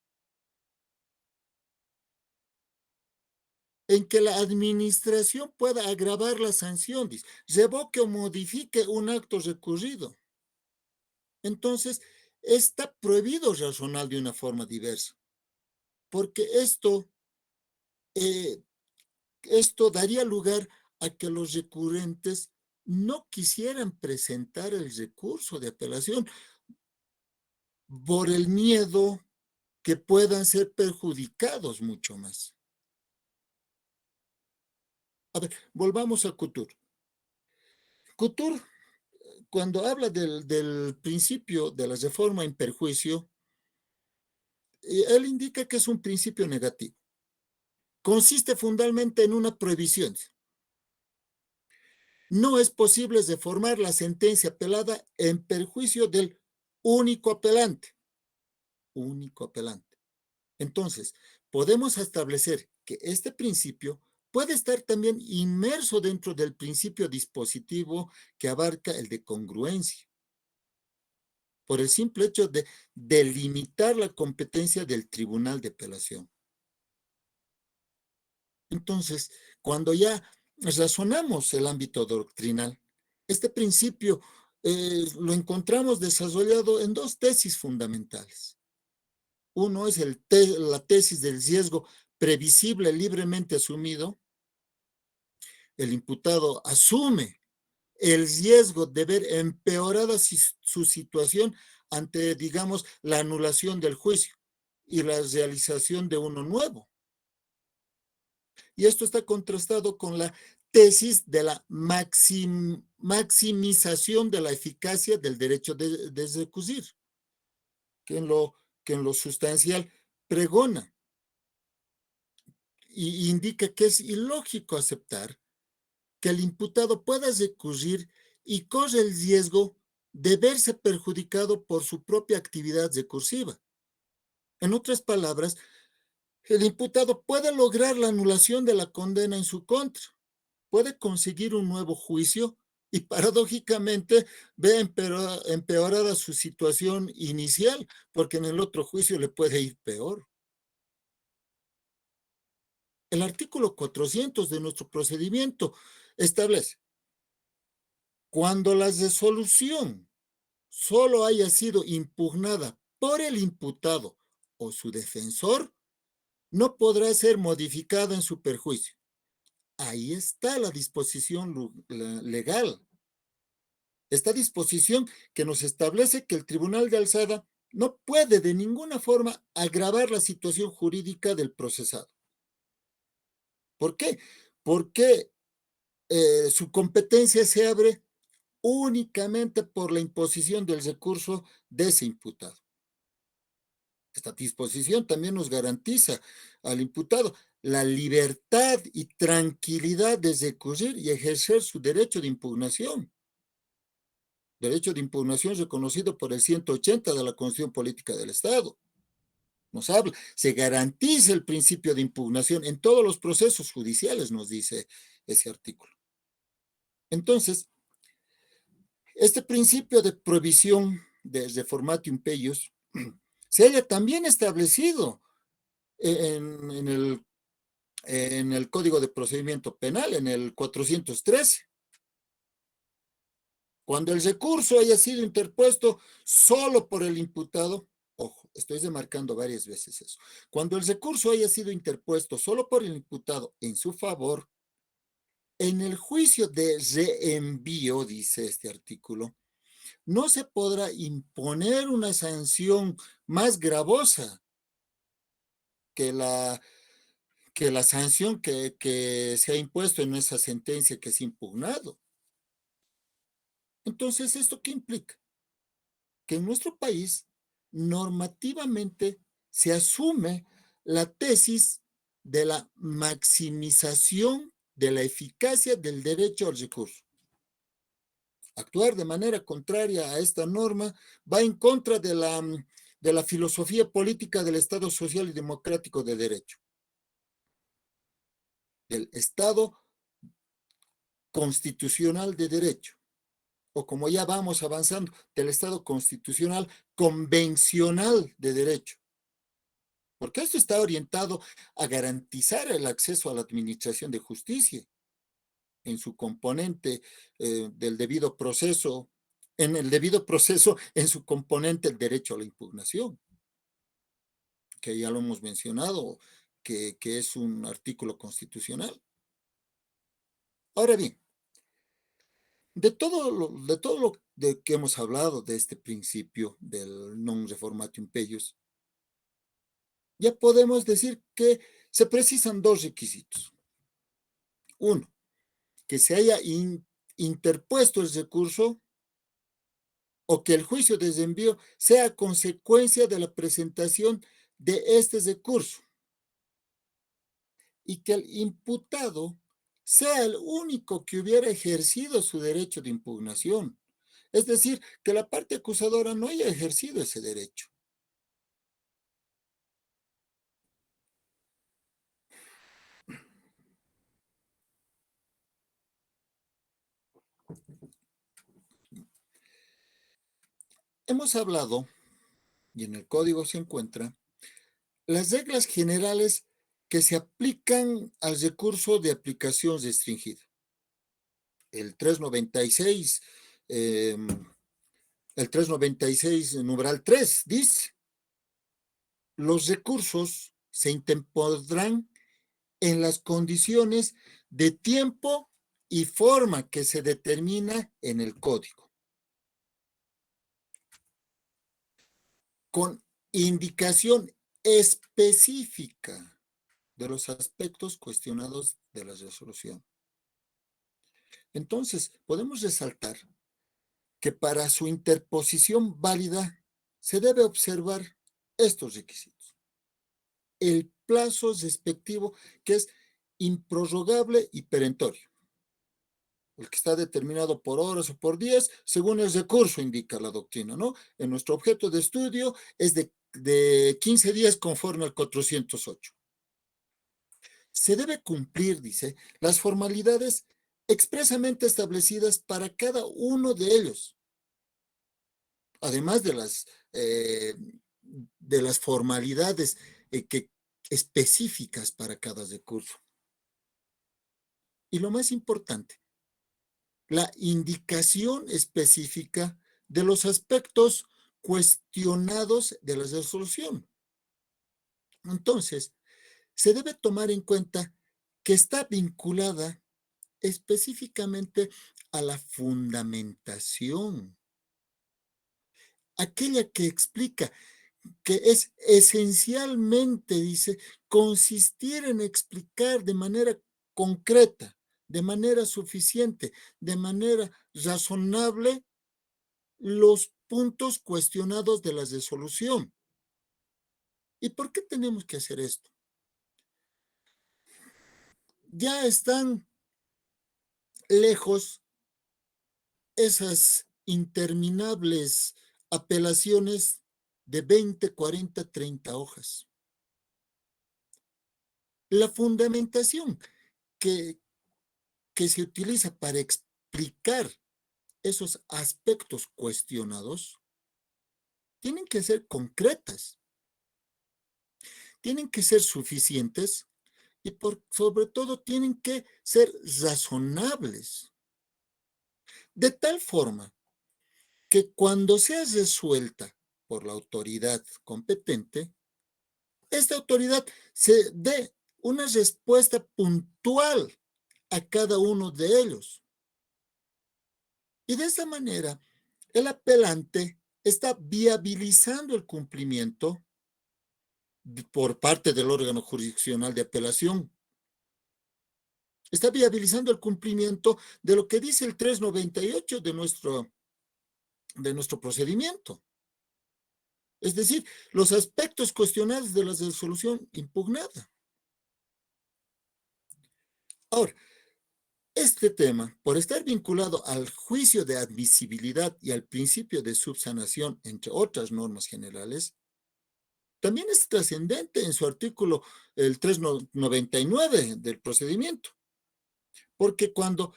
en que la administración pueda agravar la sanción, dice, revoque o modifique un acto recurrido. Entonces, está prohibido razonar de una forma diversa, porque eh, esto daría lugar a que los recurrentes no quisieran presentar el recurso de apelación por el miedo que puedan ser perjudicados mucho más. A ver, volvamos a Couture. Couture, cuando habla del principio de la reforma en perjuicio, él indica que es un principio negativo. Consiste fundamentalmente en una prohibición. No es posible reformar la sentencia apelada en perjuicio del único apelante. Único apelante. Entonces, podemos establecer que este principio puede estar también inmerso dentro del principio dispositivo que abarca el de congruencia, por el simple hecho de delimitar la competencia del tribunal de apelación. Entonces, cuando ya razonamos el ámbito doctrinal, este principio lo encontramos desarrollado en dos tesis fundamentales. Uno es la tesis del riesgo previsible libremente asumido. El imputado asume el riesgo de ver empeorada su situación ante, digamos, la anulación del juicio y la realización de uno nuevo. Y esto está contrastado con la tesis de la maximización de la eficacia del derecho de execuir, que en lo sustancial pregona y indica que es ilógico aceptar que el imputado pueda recurrir y corre el riesgo de verse perjudicado por su propia actividad recursiva. En otras palabras, el imputado puede lograr la anulación de la condena en su contra, puede conseguir un nuevo juicio y paradójicamente ve empeorada su situación inicial, porque en el otro juicio le puede ir peor. El artículo 400 de nuestro procedimiento establece: cuando la resolución solo haya sido impugnada por el imputado o su defensor, no podrá ser modificada en su perjuicio. Ahí está la disposición legal. Esta disposición que nos establece que el Tribunal de Alzada no puede de ninguna forma agravar la situación jurídica del procesado. ¿Por qué? Porque su competencia se abre únicamente por la imposición del recurso de ese imputado. Esta disposición también nos garantiza al imputado la libertad y tranquilidad de recurrir y ejercer su derecho de impugnación. Derecho de impugnación reconocido por el 180 de la Constitución Política del Estado. Nos habla, se garantiza el principio de impugnación en todos los procesos judiciales, nos dice ese artículo. Entonces, este principio de prohibición de reformatium peius se haya también establecido en el Código de Procedimiento Penal, en el 413. Cuando el recurso haya sido interpuesto solo por el imputado, ojo, estoy remarcando varias veces eso, cuando el recurso haya sido interpuesto solo por el imputado en su favor, en el juicio de reenvío, dice este artículo, no se podrá imponer una sanción más gravosa que la sanción que se ha impuesto en esa sentencia que es impugnado. Entonces, ¿esto qué implica? Que en nuestro país normativamente se asume la tesis de la maximización de la eficacia del derecho al recurso. Actuar de manera contraria a esta norma va en contra de la filosofía política del Estado social y democrático de derecho, del Estado constitucional de derecho, o como ya vamos avanzando, del Estado constitucional convencional de derecho. Porque esto está orientado a garantizar el acceso a la administración de justicia en su componente del debido proceso, en el debido proceso, en su componente el derecho a la impugnación, que ya lo hemos mencionado, que es un artículo constitucional. Ahora bien, de todo lo de que hemos hablado de este principio del non reformatium peius, ya podemos decir que se precisan dos requisitos. Uno, que se haya interpuesto el recurso o que el juicio de desenvío sea consecuencia de la presentación de este recurso y que el imputado sea el único que hubiera ejercido su derecho de impugnación. Es decir, que la parte acusadora no haya ejercido ese derecho. Hemos hablado, y en el código se encuentra, las reglas generales que se aplican al recurso de aplicación restringida. El 396, el 396 numeral 3 dice: los recursos se interpondrán en las condiciones de tiempo y forma que se determina en el código, con indicación específica de los aspectos cuestionados de la resolución. Entonces, podemos resaltar que para su interposición válida se debe observar estos requisitos. El plazo respectivo, que es improrrogable y perentorio, el que está determinado por horas o por días, según el recurso, indica la doctrina, ¿no? En nuestro objeto de estudio es de 15 días conforme al 408. Se debe cumplir, dice, las formalidades expresamente establecidas para cada uno de ellos, además de las formalidades específicas para cada recurso. Y lo más importante, la indicación específica de los aspectos cuestionados de la resolución. Entonces, se debe tomar en cuenta que está vinculada específicamente a la fundamentación, aquella que explica que es esencialmente, dice, consistir en explicar de manera concreta, de manera suficiente, de manera razonable los puntos cuestionados de la resolución. ¿Y por qué tenemos que hacer esto? Ya están lejos esas interminables apelaciones de 20, 40, 30 hojas. La fundamentación que, que se utiliza para explicar esos aspectos cuestionados tienen que ser concretas, tienen que ser suficientes y sobre todo tienen que ser razonables, de tal forma que cuando sea resuelta por la autoridad competente, esta autoridad se dé una respuesta puntual a cada uno de ellos. Y de esa manera, el apelante está viabilizando el cumplimiento por parte del órgano jurisdiccional de apelación. Está viabilizando el cumplimiento de lo que dice el 398 de nuestro procedimiento. Es decir, los aspectos cuestionados de la resolución impugnada. Ahora, este tema, por estar vinculado al juicio de admisibilidad y al principio de subsanación, entre otras normas generales, también es trascendente en su artículo el 399 del procedimiento, porque cuando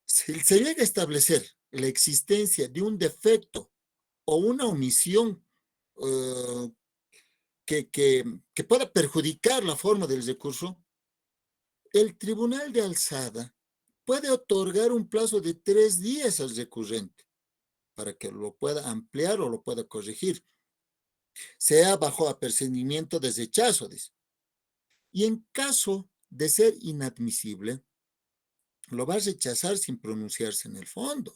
se llega a establecer la existencia de un defecto o una omisión uh, que pueda perjudicar la forma del recurso, el Tribunal de Alzada puede otorgar un plazo de 3 días al recurrente para que lo pueda ampliar o lo pueda corregir, sea bajo apercibimiento de rechazo, dice. Y en caso de ser inadmisible, lo va a rechazar sin pronunciarse en el fondo.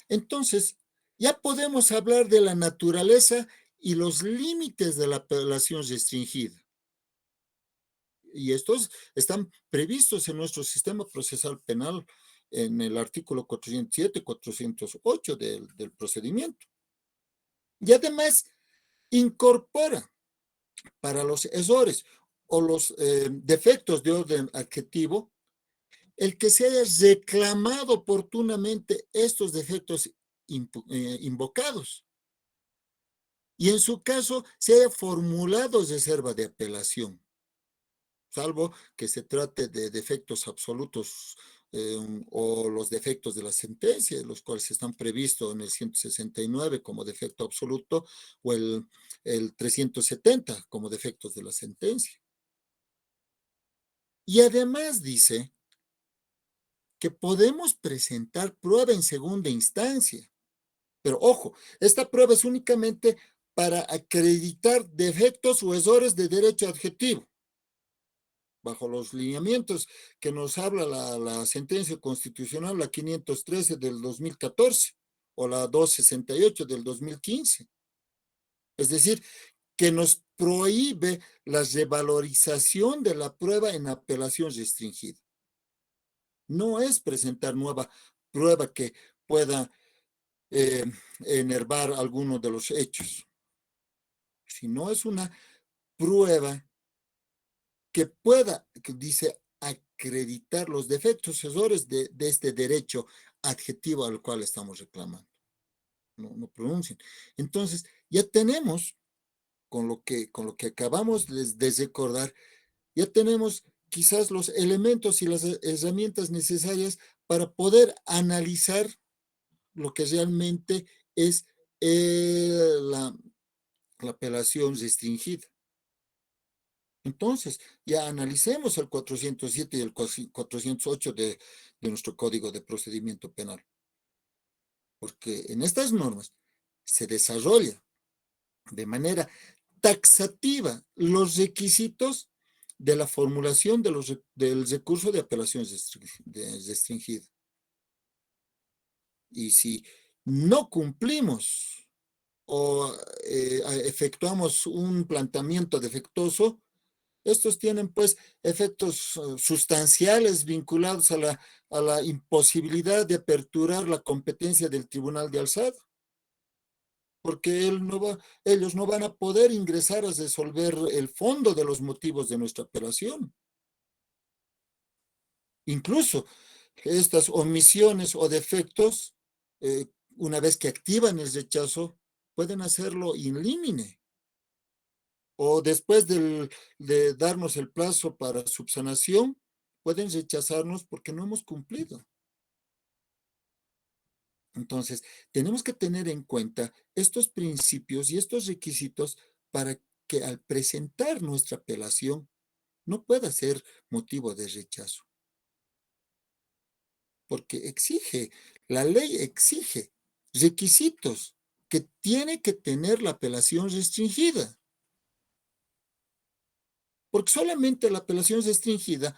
Entonces, ya podemos hablar de la naturaleza y los límites de la apelación restringida. Y estos están previstos en nuestro sistema procesal penal en el artículo 407, 408 del procedimiento. Y además incorpora para los errores o los defectos de orden adjetivo el que se haya reclamado oportunamente estos defectos invocados y en su caso se haya formulado reserva de apelación, salvo que se trate de defectos absolutos o los defectos de la sentencia, los cuales están previstos en el 169 como defecto absoluto o el 370 como defectos de la sentencia. Y además dice que podemos presentar prueba en segunda instancia. Pero ojo, esta prueba es únicamente para acreditar defectos o errores de derecho adjetivo, bajo los lineamientos que nos habla la sentencia constitucional, la 513 del 2014 o la 268 del 2015. Es decir, que nos prohíbe la revalorización de la prueba en apelación restringida. No es presentar nueva prueba que pueda enervar alguno de los hechos, sino es una prueba que pueda, que dice, acreditar los defectos, errores de este derecho adjetivo al cual estamos reclamando. No pronuncien. Entonces, ya tenemos, con lo que acabamos de recordar, ya tenemos quizás los elementos y las herramientas necesarias para poder analizar lo que realmente es la apelación restringida. Entonces, ya analicemos el 407 y el 408 de nuestro Código de Procedimiento Penal, porque en estas normas se desarrolla de manera taxativa los requisitos de la formulación del recurso de apelación restringida. Y si no cumplimos o efectuamos un planteamiento defectuoso, estos tienen pues efectos sustanciales vinculados a la imposibilidad de aperturar la competencia del Tribunal de Alzada, porque ellos no van a poder ingresar a resolver el fondo de los motivos de nuestra apelación. Incluso estas omisiones o defectos, una vez que activan el rechazo, pueden hacerlo in limine. O después de darnos el plazo para subsanación, pueden rechazarnos porque no hemos cumplido. Entonces, tenemos que tener en cuenta estos principios y estos requisitos para que al presentar nuestra apelación no pueda ser motivo de rechazo. Porque la ley exige requisitos que tiene que tener la apelación restringida. Porque solamente la apelación restringida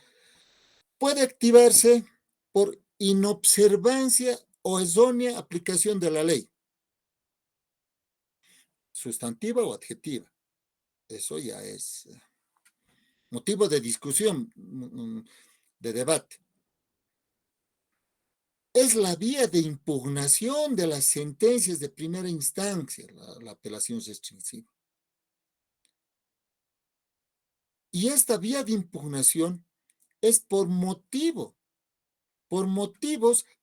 puede activarse por inobservancia o errónea aplicación de la ley, sustantiva o adjetiva. Eso ya es motivo de discusión, de debate. Es la vía de impugnación de las sentencias de primera instancia, la apelación restringida. Y esta vía de impugnación es por motivos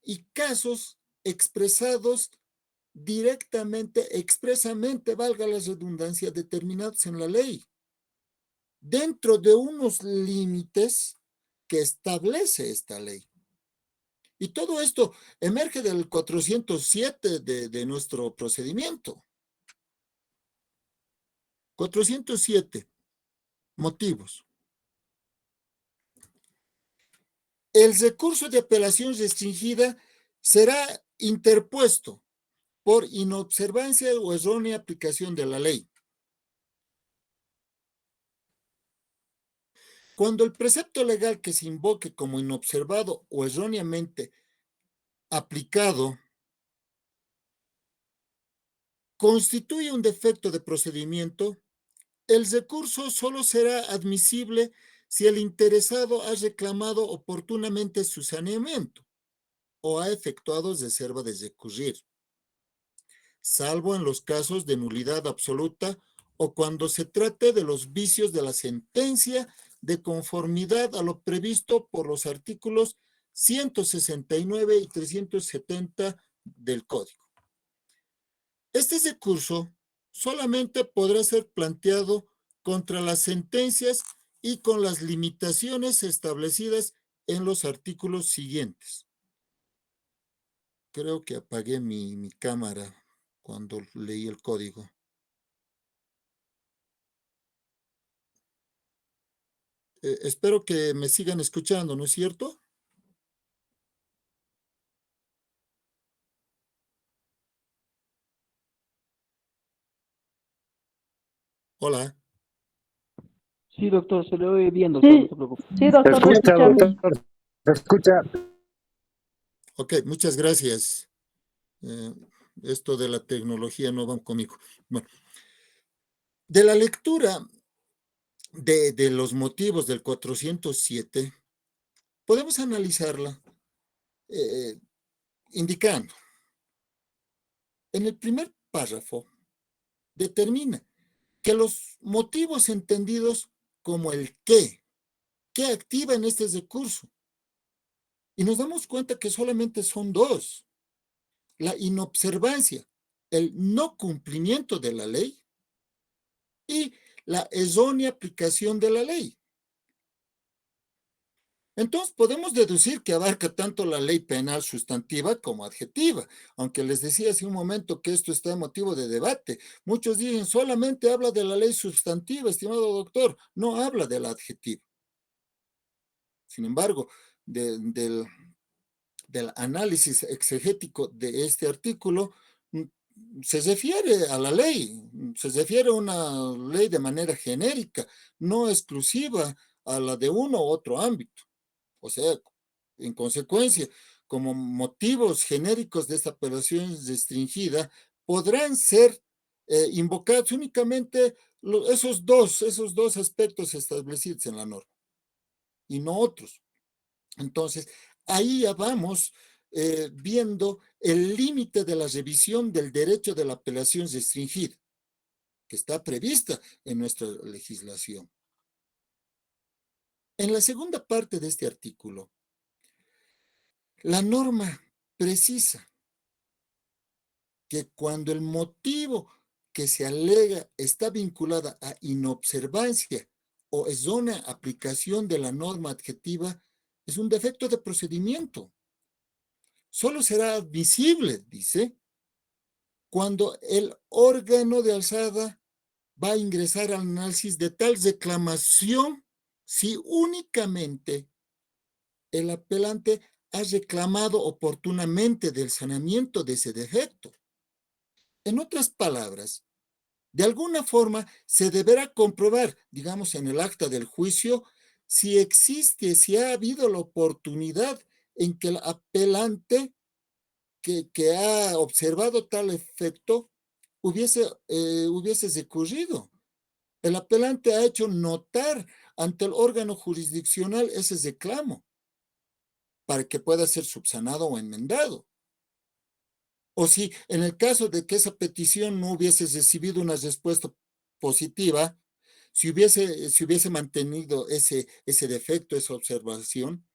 y casos expresados directamente, expresamente, valga la redundancia, determinados en la ley, dentro de unos límites que establece esta ley. Y todo esto emerge del 407 de nuestro procedimiento. 407, motivos. El recurso de apelación restringida será interpuesto por inobservancia o errónea aplicación de la ley. Cuando el precepto legal que se invoque como inobservado o erróneamente aplicado constituye un defecto de procedimiento, el recurso solo será admisible si el interesado ha reclamado oportunamente su saneamiento o ha efectuado reserva de recurrir, salvo en los casos de nulidad absoluta o cuando se trate de los vicios de la sentencia de conformidad a lo previsto por los artículos 169 y 370 del Código. Este recurso solamente podrá ser planteado contra las sentencias y con las limitaciones establecidas en los artículos siguientes. Creo que apagué mi cámara cuando leí el código. Espero que me sigan escuchando, ¿no es cierto? Hola. Sí, doctor, se le oye bien, doctor, no se preocupe. Sí, doctor, Se lo escucha, escuchamos. doctor. Se escucha. Ok, muchas gracias. Esto de la tecnología no va conmigo. Bueno, De la lectura de los motivos del 407, podemos analizarla indicando. En el primer párrafo determina que los motivos entendidos como el qué activa en este recurso. Y nos damos cuenta que solamente son dos: la inobservancia, el no cumplimiento de la ley, y la errónea aplicación de la ley. Entonces podemos deducir que abarca tanto la ley penal sustantiva como adjetiva, aunque les decía hace un momento que esto está en motivo de debate. Muchos dicen solamente habla de la ley sustantiva, estimado doctor, no habla de la adjetiva. Sin embargo, del análisis exegético de este artículo, se refiere a la ley, se refiere a una ley de manera genérica, no exclusiva a la de uno u otro ámbito. O sea, en consecuencia, como motivos genéricos de esta apelación restringida, podrán ser invocados únicamente esos dos aspectos establecidos en la norma y no otros. Entonces, ahí ya vamos viendo el límite de la revisión del derecho de la apelación restringida, que está prevista en nuestra legislación. En la segunda parte de este artículo, la norma precisa que cuando el motivo que se alega está vinculada a inobservancia o es una aplicación de la norma adjetiva, es un defecto de procedimiento. Solo será admisible, dice, cuando el órgano de alzada va a ingresar al análisis de tal reclamación si únicamente el apelante ha reclamado oportunamente del sanamiento de ese defecto. En otras palabras, de alguna forma se deberá comprobar, digamos, en el acta del juicio, si existe, si ha habido la oportunidad en que el apelante que ha observado tal efecto hubiese recurrido. El apelante ha hecho notar ante el órgano jurisdiccional ese reclamo para que pueda ser subsanado o enmendado. O si en el caso de que esa petición no hubiese recibido una respuesta positiva, si hubiese mantenido ese defecto, esa observación,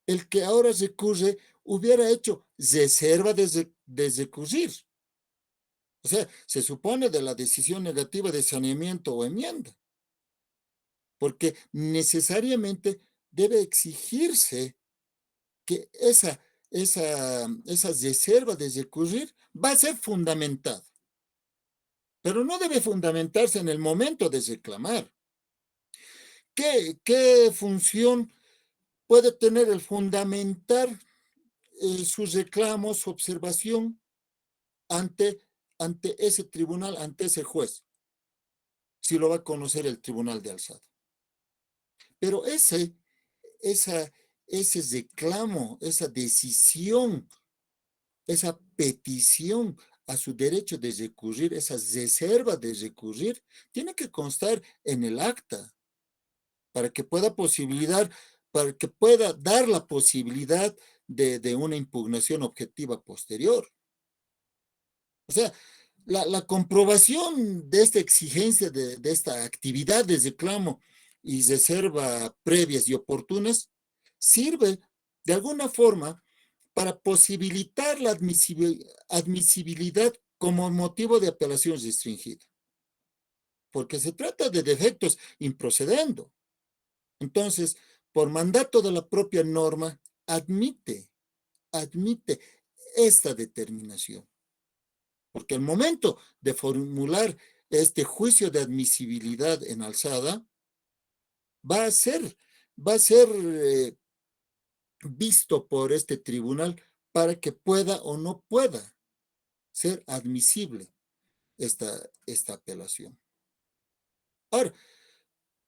el que ahora recurre hubiera hecho reserva de recurrir. O sea, se supone de la decisión negativa de saneamiento o enmienda, porque necesariamente debe exigirse que esa reserva de recurrir va a ser fundamentada, pero no debe fundamentarse en el momento de reclamar. ¿Qué función puede tener el fundamentar sus reclamos, su observación ante ese tribunal, ante ese juez? Si lo va a conocer el tribunal de alzada. Pero ese reclamo, esa decisión, esa petición a su derecho de recurrir, esa reserva de recurrir, tiene que constar en el acta para que pueda dar la posibilidad de una impugnación objetiva posterior. O sea, la comprobación de esta exigencia, de esta actividad de reclamo y reserva previas y oportunas, sirve de alguna forma para posibilitar la admisibilidad como motivo de apelación restringida, porque se trata de defectos improcedendo. Entonces, por mandato de la propia norma, admite esta determinación. Porque al momento de formular este juicio de admisibilidad en alzada, va a ser visto por este tribunal para que pueda o no pueda ser admisible esta apelación. Ahora,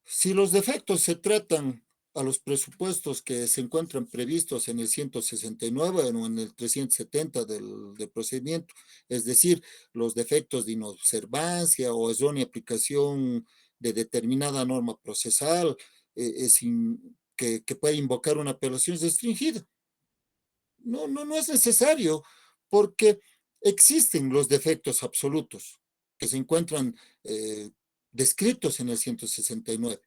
si los defectos se tratan a los presupuestos que se encuentran previstos en el 169 o en el 370 del procedimiento, es decir, los defectos de inobservancia o errónea aplicación de determinada norma procesal que puede invocar una apelación restringida. No es necesario, porque existen los defectos absolutos que se encuentran descritos en el 169.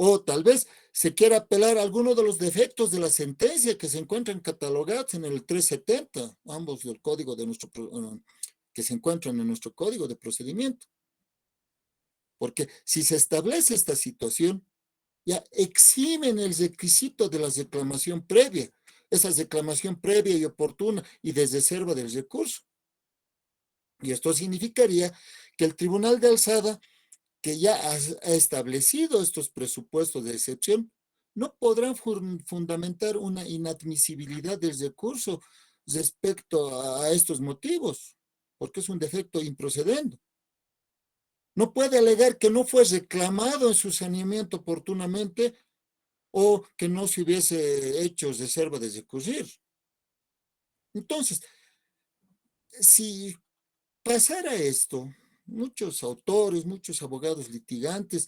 O tal vez se quiera apelar a alguno de los defectos de la sentencia que se encuentran catalogados en el 370, ambos del código de que se encuentran en nuestro código de procedimiento. Porque si se establece esta situación, ya eximen el requisito de la reclamación previa, esa reclamación previa y oportuna y de reserva del recurso. Y esto significaría que el Tribunal de Alzada, que ya ha establecido estos presupuestos de excepción, no podrán fundamentar una inadmisibilidad del recurso respecto a estos motivos, porque es un defecto improcedente. No puede alegar que no fue reclamado en su saneamiento oportunamente o que no se hubiese hecho reserva de recurrir. Entonces, si pasara esto, muchos autores, muchos abogados litigantes,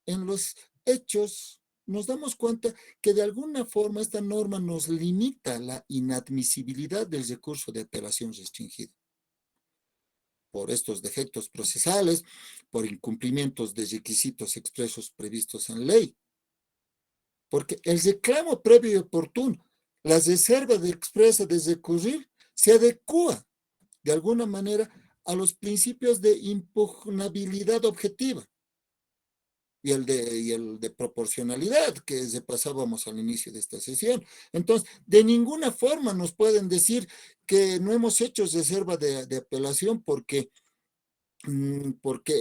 en los hechos nos damos cuenta que de alguna forma esta norma nos limita la inadmisibilidad del recurso de apelación restringido por estos defectos procesales, por incumplimientos de requisitos expresos previstos en ley. Porque el reclamo previo y oportuno, la reserva de expresa de recurrir, se adecua de alguna manera a los principios de impugnabilidad objetiva y el de proporcionalidad que repasábamos al inicio de esta sesión. Entonces, de ninguna forma nos pueden decir que no hemos hecho reserva de apelación porque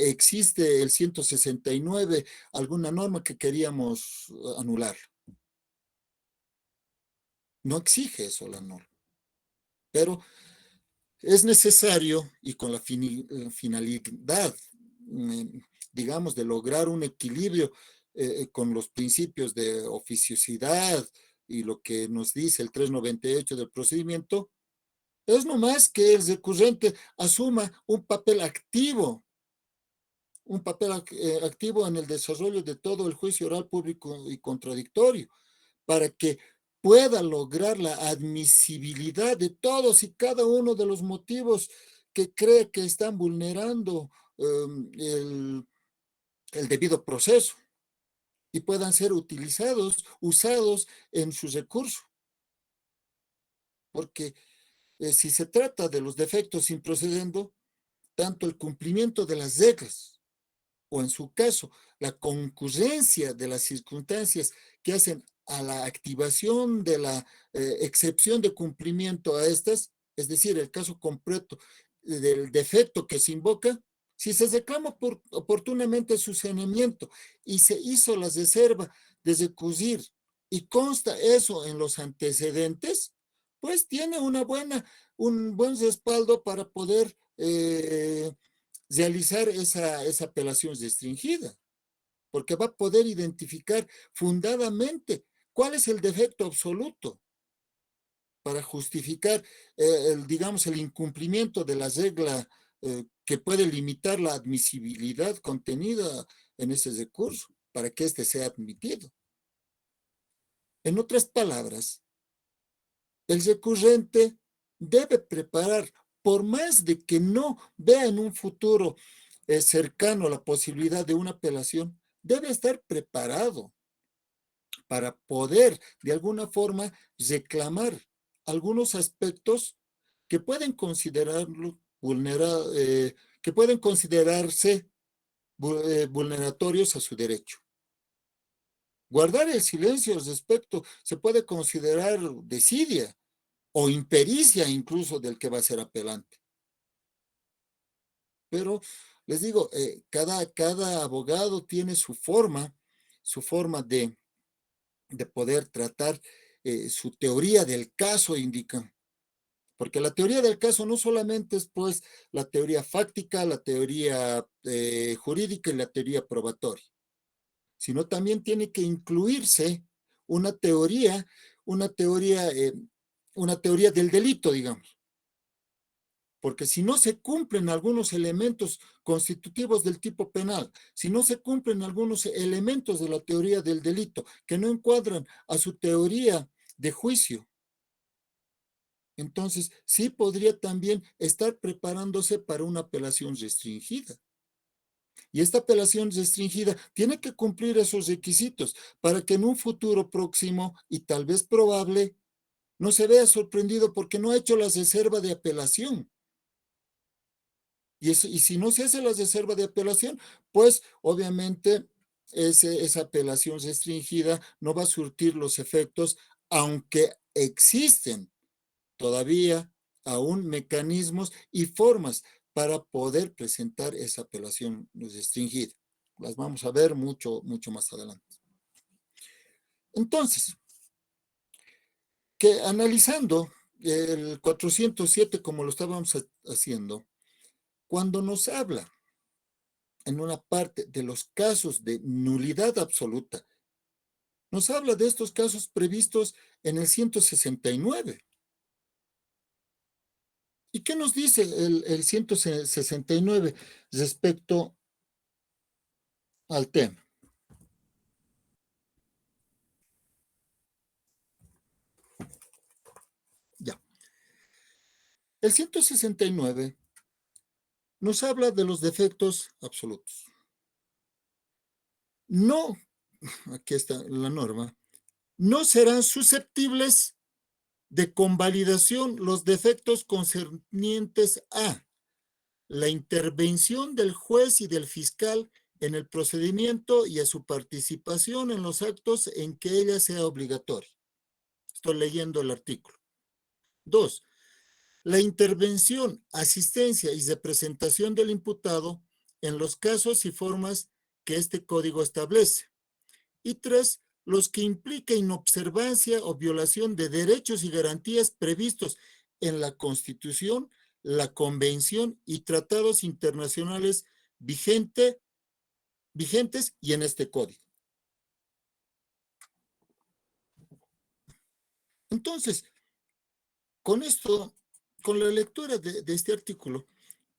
existe el 169, alguna norma que queríamos anular. No exige eso la norma. Pero es necesario y con la finalidad, digamos, de lograr un equilibrio con los principios de oficiosidad y lo que nos dice el 398 del procedimiento, es nomás que el recurrente asuma un papel activo en el desarrollo de todo el juicio oral público y contradictorio, para que pueda lograr la admisibilidad de todos y cada uno de los motivos que cree que están vulnerando el debido proceso y puedan ser usados en su recurso. Porque si se trata de los defectos improcedendo, tanto el cumplimiento de las reglas o en su caso, la concurrencia de las circunstancias que hacen a la activación de la excepción de cumplimiento a estas, es decir, el caso completo del defecto que se invoca, si se reclama oportunamente su saneamiento y se hizo la reserva de recurrir y consta eso en los antecedentes, pues tiene un buen respaldo para poder realizar esa apelación restringida, porque va a poder identificar fundadamente cuál es el defecto absoluto para justificar, digamos, el incumplimiento de la regla que puede limitar la admisibilidad contenida en ese recurso para que éste sea admitido. En otras palabras, el recurrente debe preparar, por más de que no vea en un futuro cercano la posibilidad de una apelación, debe estar preparado para poder de alguna forma reclamar algunos aspectos que pueden que pueden considerarse vulneratorios a su derecho. Guardar el silencio al respecto se puede considerar desidia o impericia incluso del que va a ser apelante. Pero les digo, cada abogado tiene su forma de poder tratar su teoría del caso, indica. Porque la teoría del caso no solamente es pues la teoría fáctica, la teoría jurídica y la teoría probatoria. sino también tiene que incluirse una teoría, una teoría, eh, una teoría del delito, digamos. Porque si no se cumplen algunos elementos constitutivos del tipo penal, si no se cumplen algunos elementos de la teoría del delito que no encuadran a su teoría de juicio, entonces sí podría también estar preparándose para una apelación restringida. Y esta apelación restringida tiene que cumplir esos requisitos para que en un futuro próximo y tal vez probable no se vea sorprendido porque no ha hecho la reserva de apelación. Y si no se hace la reserva de apelación, pues obviamente esa apelación restringida no va a surtir los efectos, aunque existen todavía aún mecanismos y formas para poder presentar esa apelación restringida. Las vamos a ver mucho, mucho más adelante. Entonces, que analizando el 407 como lo estábamos haciendo, cuando nos habla en una parte de los casos de nulidad absoluta, nos habla de estos casos previstos en el 169. ¿Y qué nos dice el 169 respecto al tema? Ya. El 169 nos habla de los defectos absolutos. No, aquí está la norma, no serán susceptibles de convalidación los defectos concernientes a la intervención del juez y del fiscal en el procedimiento y a su participación en los actos en que ella sea obligatoria. Estoy leyendo el artículo. 2. La intervención, asistencia y representación del imputado en los casos y formas que este código establece. Y 3. Los que implica inobservancia o violación de derechos y garantías previstos en la Constitución, la Convención y tratados internacionales vigentes y en este código. Entonces, con esto, con la lectura de este artículo,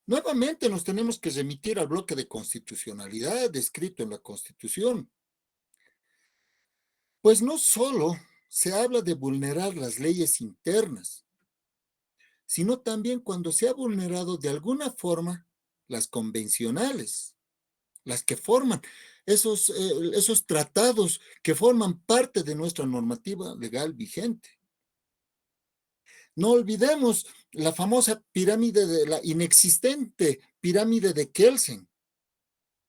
nuevamente nos tenemos que remitir al bloque de constitucionalidad descrito en la Constitución. Pues no solo se habla de vulnerar las leyes internas, sino también cuando se ha vulnerado de alguna forma las convencionales, las que forman esos tratados que forman parte de nuestra normativa legal vigente. No olvidemos la famosa pirámide de la inexistente pirámide de Kelsen,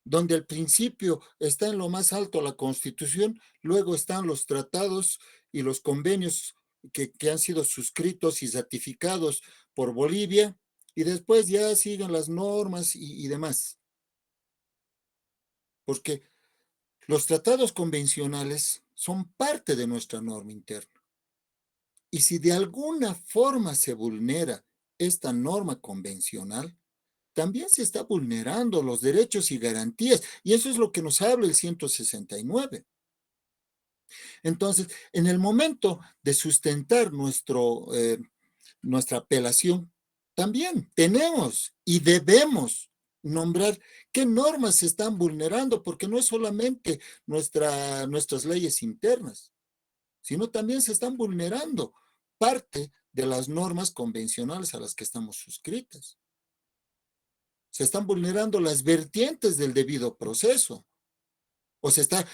donde al principio está en lo más alto la Constitución, luego están los tratados y los convenios que han sido suscritos y ratificados por Bolivia, y después ya siguen las normas y demás. Porque los tratados convencionales son parte de nuestra norma interna. Y si de alguna forma se vulnera esta norma convencional, también se está vulnerando los derechos y garantías. Y eso es lo que nos habla el 169. Entonces, en el momento de sustentar nuestra apelación, también tenemos y debemos nombrar qué normas se están vulnerando, porque no es solamente nuestras leyes internas, sino también se están vulnerando parte de las normas convencionales a las que estamos suscritas. Se están vulnerando las vertientes del debido proceso, o se está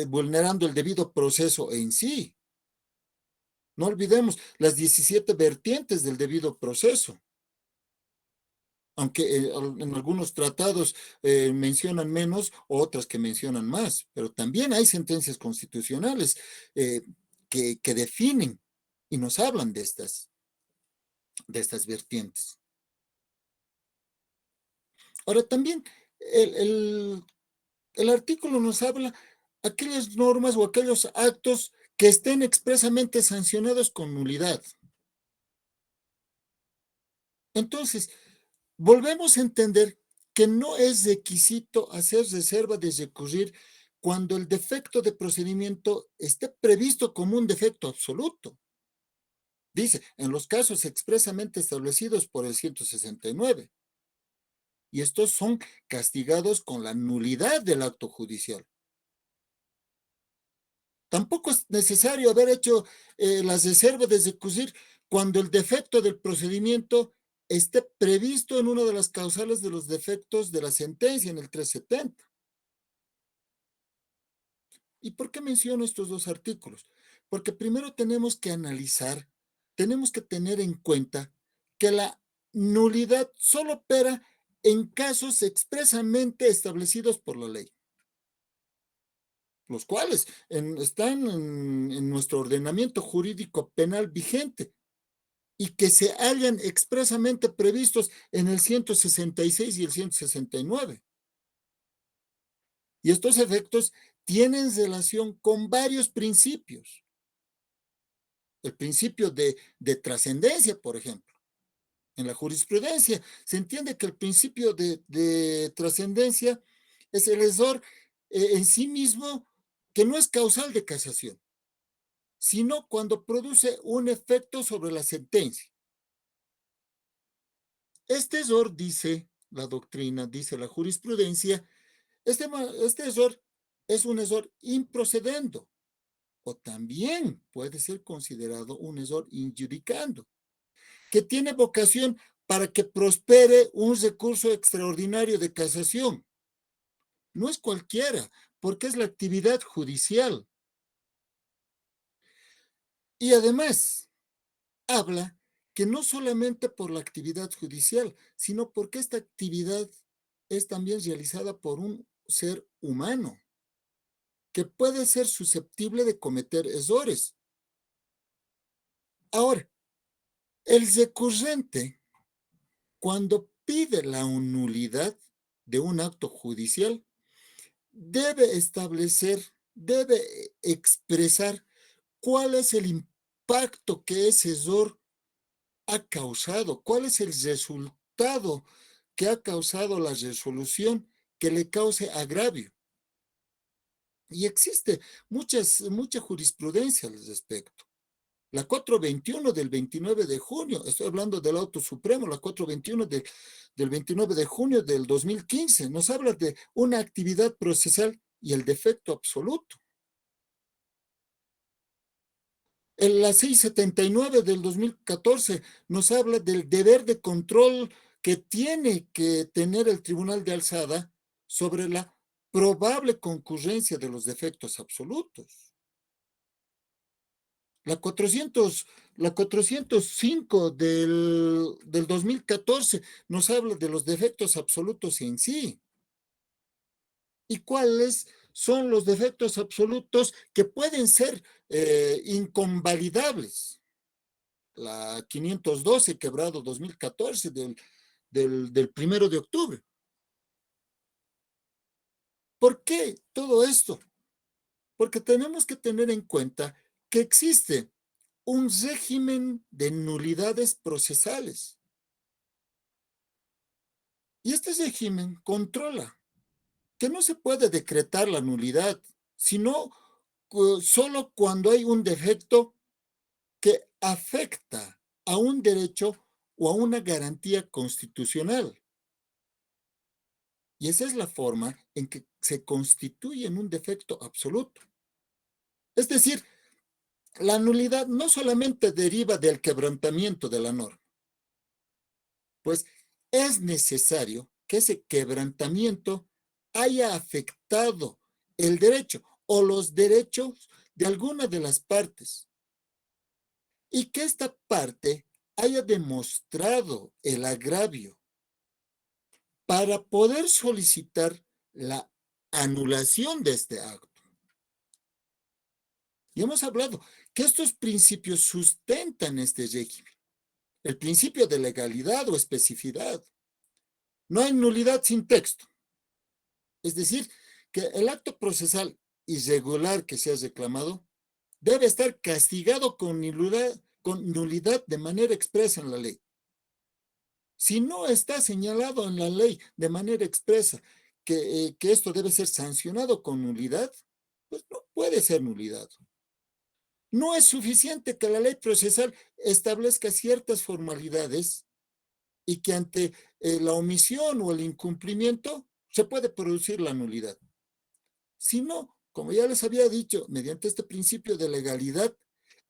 vulnerando el debido proceso en sí. No olvidemos las 17 vertientes del debido proceso, aunque en algunos tratados mencionan menos, otras que mencionan más, pero también hay sentencias constitucionales eh, que definen y nos hablan de estas vertientes. Ahora también el artículo nos habla aquellas normas o aquellos actos que estén expresamente sancionados con nulidad. Entonces, volvemos a entender que no es requisito hacer reserva de recurrir cuando el defecto de procedimiento esté previsto como un defecto absoluto. Dice, en los casos expresamente establecidos por el 169. Y estos son castigados con la nulidad del acto judicial. Tampoco es necesario haber hecho las reservas de recusir cuando el defecto del procedimiento esté previsto en una de las causales de los defectos de la sentencia en el 370. ¿Y por qué menciono estos dos artículos? Porque primero tenemos que analizar, tenemos que tener en cuenta que la nulidad solo opera en casos expresamente establecidos por la ley, los cuales están en nuestro ordenamiento jurídico penal vigente y que se hallan expresamente previstos en el 166 y el 169. Y estos efectos tienen relación con varios principios. El principio de trascendencia, por ejemplo. En la jurisprudencia se entiende que el principio de trascendencia es el error en sí mismo que no es causal de casación, sino cuando produce un efecto sobre la sentencia. Este error, dice la doctrina, dice la jurisprudencia, este error es un error improcedendo, o también puede ser considerado un error injudicando, que tiene vocación para que prospere un recurso extraordinario de casación. No es cualquiera, porque es la actividad judicial. Y además, habla que no solamente por la actividad judicial, sino porque esta actividad es también realizada por un ser humano, que puede ser susceptible de cometer errores. Ahora, el recurrente, cuando pide la nulidad de un acto judicial, debe establecer, debe expresar cuál es el impacto que ese error ha causado, cuál es el resultado que ha causado la resolución que le cause agravio. Y existe mucha jurisprudencia al respecto. La 421 del 29 de junio, estoy hablando del auto supremo, la 421 del 29 de junio del 2015, nos habla de una actividad procesal y el defecto absoluto. En la 679 del 2014 nos habla del deber de control que tiene que tener el Tribunal de Alzada sobre la probable concurrencia de los defectos absolutos. La 405 del 2014 nos habla de los defectos absolutos en sí. ¿Y cuáles son los defectos absolutos que pueden ser inconvalidables? La 512, quebrado 2014, del 1 de octubre. ¿Por qué todo esto? Porque tenemos que tener en cuenta que existe un régimen de nulidades procesales. Y este régimen controla que no se puede decretar la nulidad, sino solo cuando hay un defecto que afecta a un derecho o a una garantía constitucional. Y esa es la forma en que se constituye en un defecto absoluto. Es decir, la nulidad no solamente deriva del quebrantamiento de la norma, pues es necesario que ese quebrantamiento haya afectado el derecho o los derechos de alguna de las partes y que esta parte haya demostrado el agravio para poder solicitar la anulación de este acto. Y hemos hablado que estos principios sustentan este régimen. El principio de legalidad o especificidad. No hay nulidad sin texto. Es decir, que el acto procesal irregular que se ha reclamado debe estar castigado con nulidad de manera expresa en la ley. Si no está señalado en la ley de manera expresa que esto debe ser sancionado con nulidad, pues no puede ser nulidad. No es suficiente que la ley procesal establezca ciertas formalidades y que ante la omisión o el incumplimiento se puede producir la nulidad. Sino, como ya les había dicho, mediante este principio de legalidad,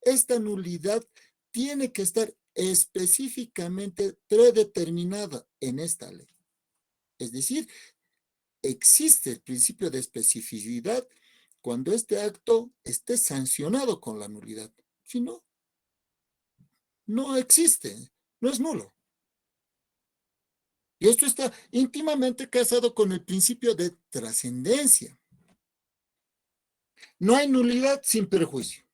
esta nulidad tiene que estar específicamente predeterminada en esta ley. Es decir, existe el principio de especificidad cuando este acto esté sancionado con la nulidad. Si no, no existe, no es nulo. Y esto está íntimamente casado con el principio de trascendencia. No hay nulidad sin perjuicio.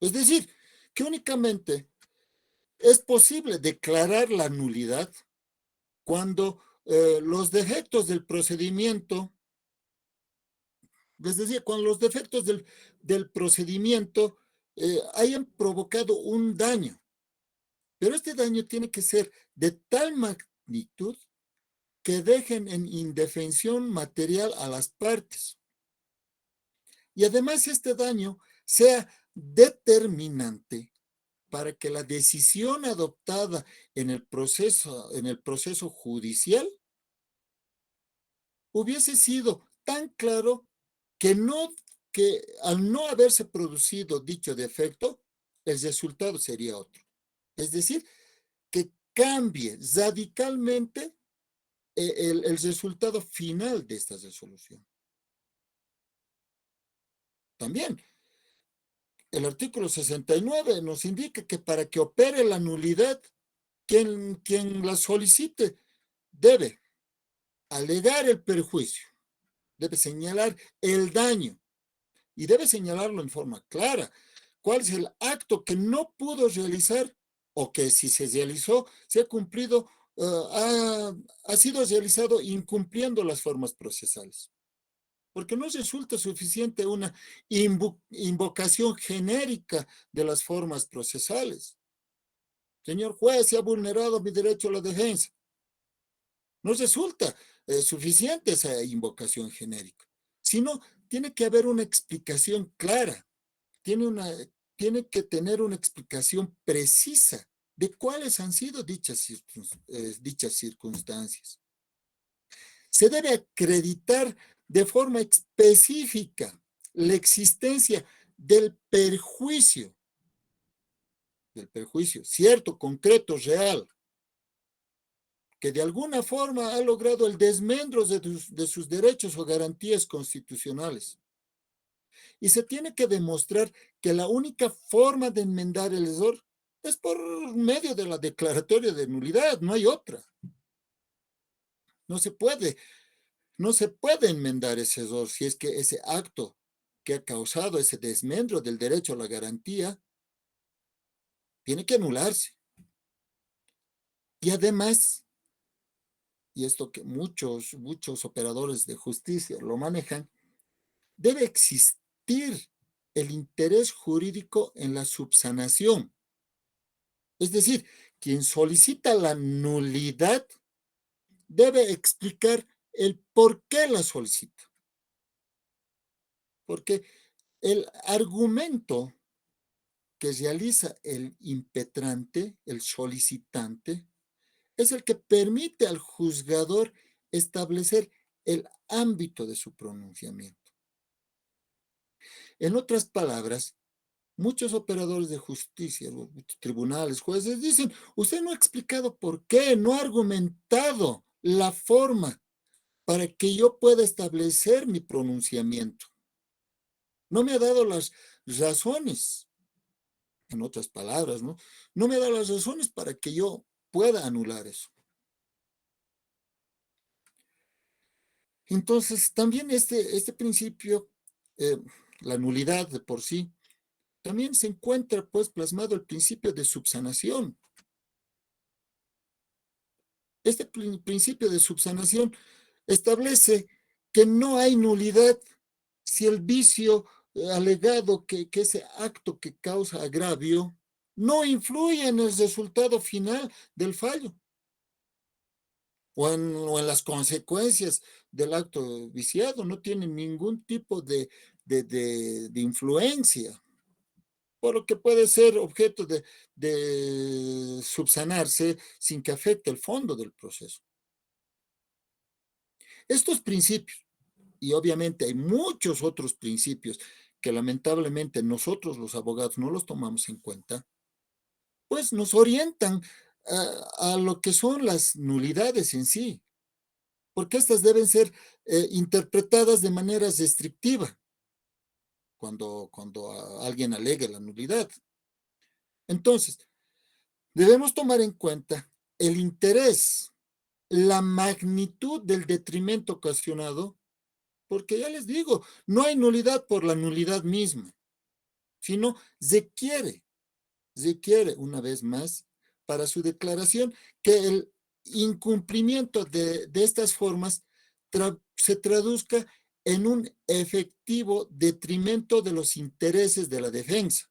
Es decir, que únicamente es posible declarar la nulidad cuando los defectos del procedimiento, les decía, cuando los defectos del procedimiento hayan provocado un daño. Pero este daño tiene que ser de tal magnitud que dejen en indefensión material a las partes. Y además este daño sea determinante para que la decisión adoptada en el proceso judicial hubiese sido tan claro que al no haberse producido dicho defecto, el resultado sería otro. Es decir, que cambie radicalmente el resultado final de esta resolución. También, el artículo 69 nos indica que para que opere la nulidad, quien la solicite debe alegar el perjuicio, debe señalar el daño y debe señalarlo en forma clara. ¿Cuál es el acto que no pudo realizar o que si se realizó, se ha cumplido, ha sido realizado incumpliendo las formas procesales? Porque no resulta suficiente una invocación genérica de las formas procesales. Señor juez, se ha vulnerado mi derecho a la defensa. No resulta suficiente esa invocación genérica, sino tiene que haber una explicación clara, tiene que tener una explicación precisa de cuáles han sido dichas circunstancias. Se debe acreditar de forma específica la existencia del perjuicio, cierto, concreto, real, que de alguna forma ha logrado el desmedro de sus derechos o garantías constitucionales. Y se tiene que demostrar que la única forma de enmendar el error es por medio de la declaratoria de nulidad, no hay otra. No se puede enmendar ese error si es que ese acto que ha causado ese desmedro del derecho a la garantía tiene que anularse. Y además, y esto que muchos operadores de justicia lo manejan, debe existir el interés jurídico en la subsanación. Es decir, quien solicita la nulidad debe explicar el por qué la solicita. Porque el argumento que realiza el impetrante, el solicitante, es el que permite al juzgador establecer el ámbito de su pronunciamiento. En otras palabras, muchos operadores de justicia, tribunales, jueces, dicen, usted no ha explicado por qué, no ha argumentado la forma para que yo pueda establecer mi pronunciamiento. No me ha dado las razones, en otras palabras, ¿no? No me ha dado las razones para que yo pueda anular eso. Entonces, también este principio, la nulidad de por sí, también se encuentra pues plasmado el principio de subsanación. Este principio de subsanación establece que no hay nulidad si el vicio alegado que ese acto que causa agravio no influye en el resultado final del fallo. o en las consecuencias del acto viciado, no tienen ningún tipo de influencia, por lo que puede ser objeto de subsanarse sin que afecte el fondo del proceso. Estos principios, y obviamente hay muchos otros principios que lamentablemente nosotros los abogados no los tomamos en cuenta, pues nos orientan a lo que son las nulidades en sí, porque estas deben ser interpretadas de manera restrictiva cuando alguien alegue la nulidad. Entonces, debemos tomar en cuenta el interés, la magnitud del detrimento ocasionado, porque ya les digo, no hay nulidad por la nulidad misma, sino requiere una vez más para su declaración que el incumplimiento de estas formas se traduzca en un efectivo detrimento de los intereses de la defensa.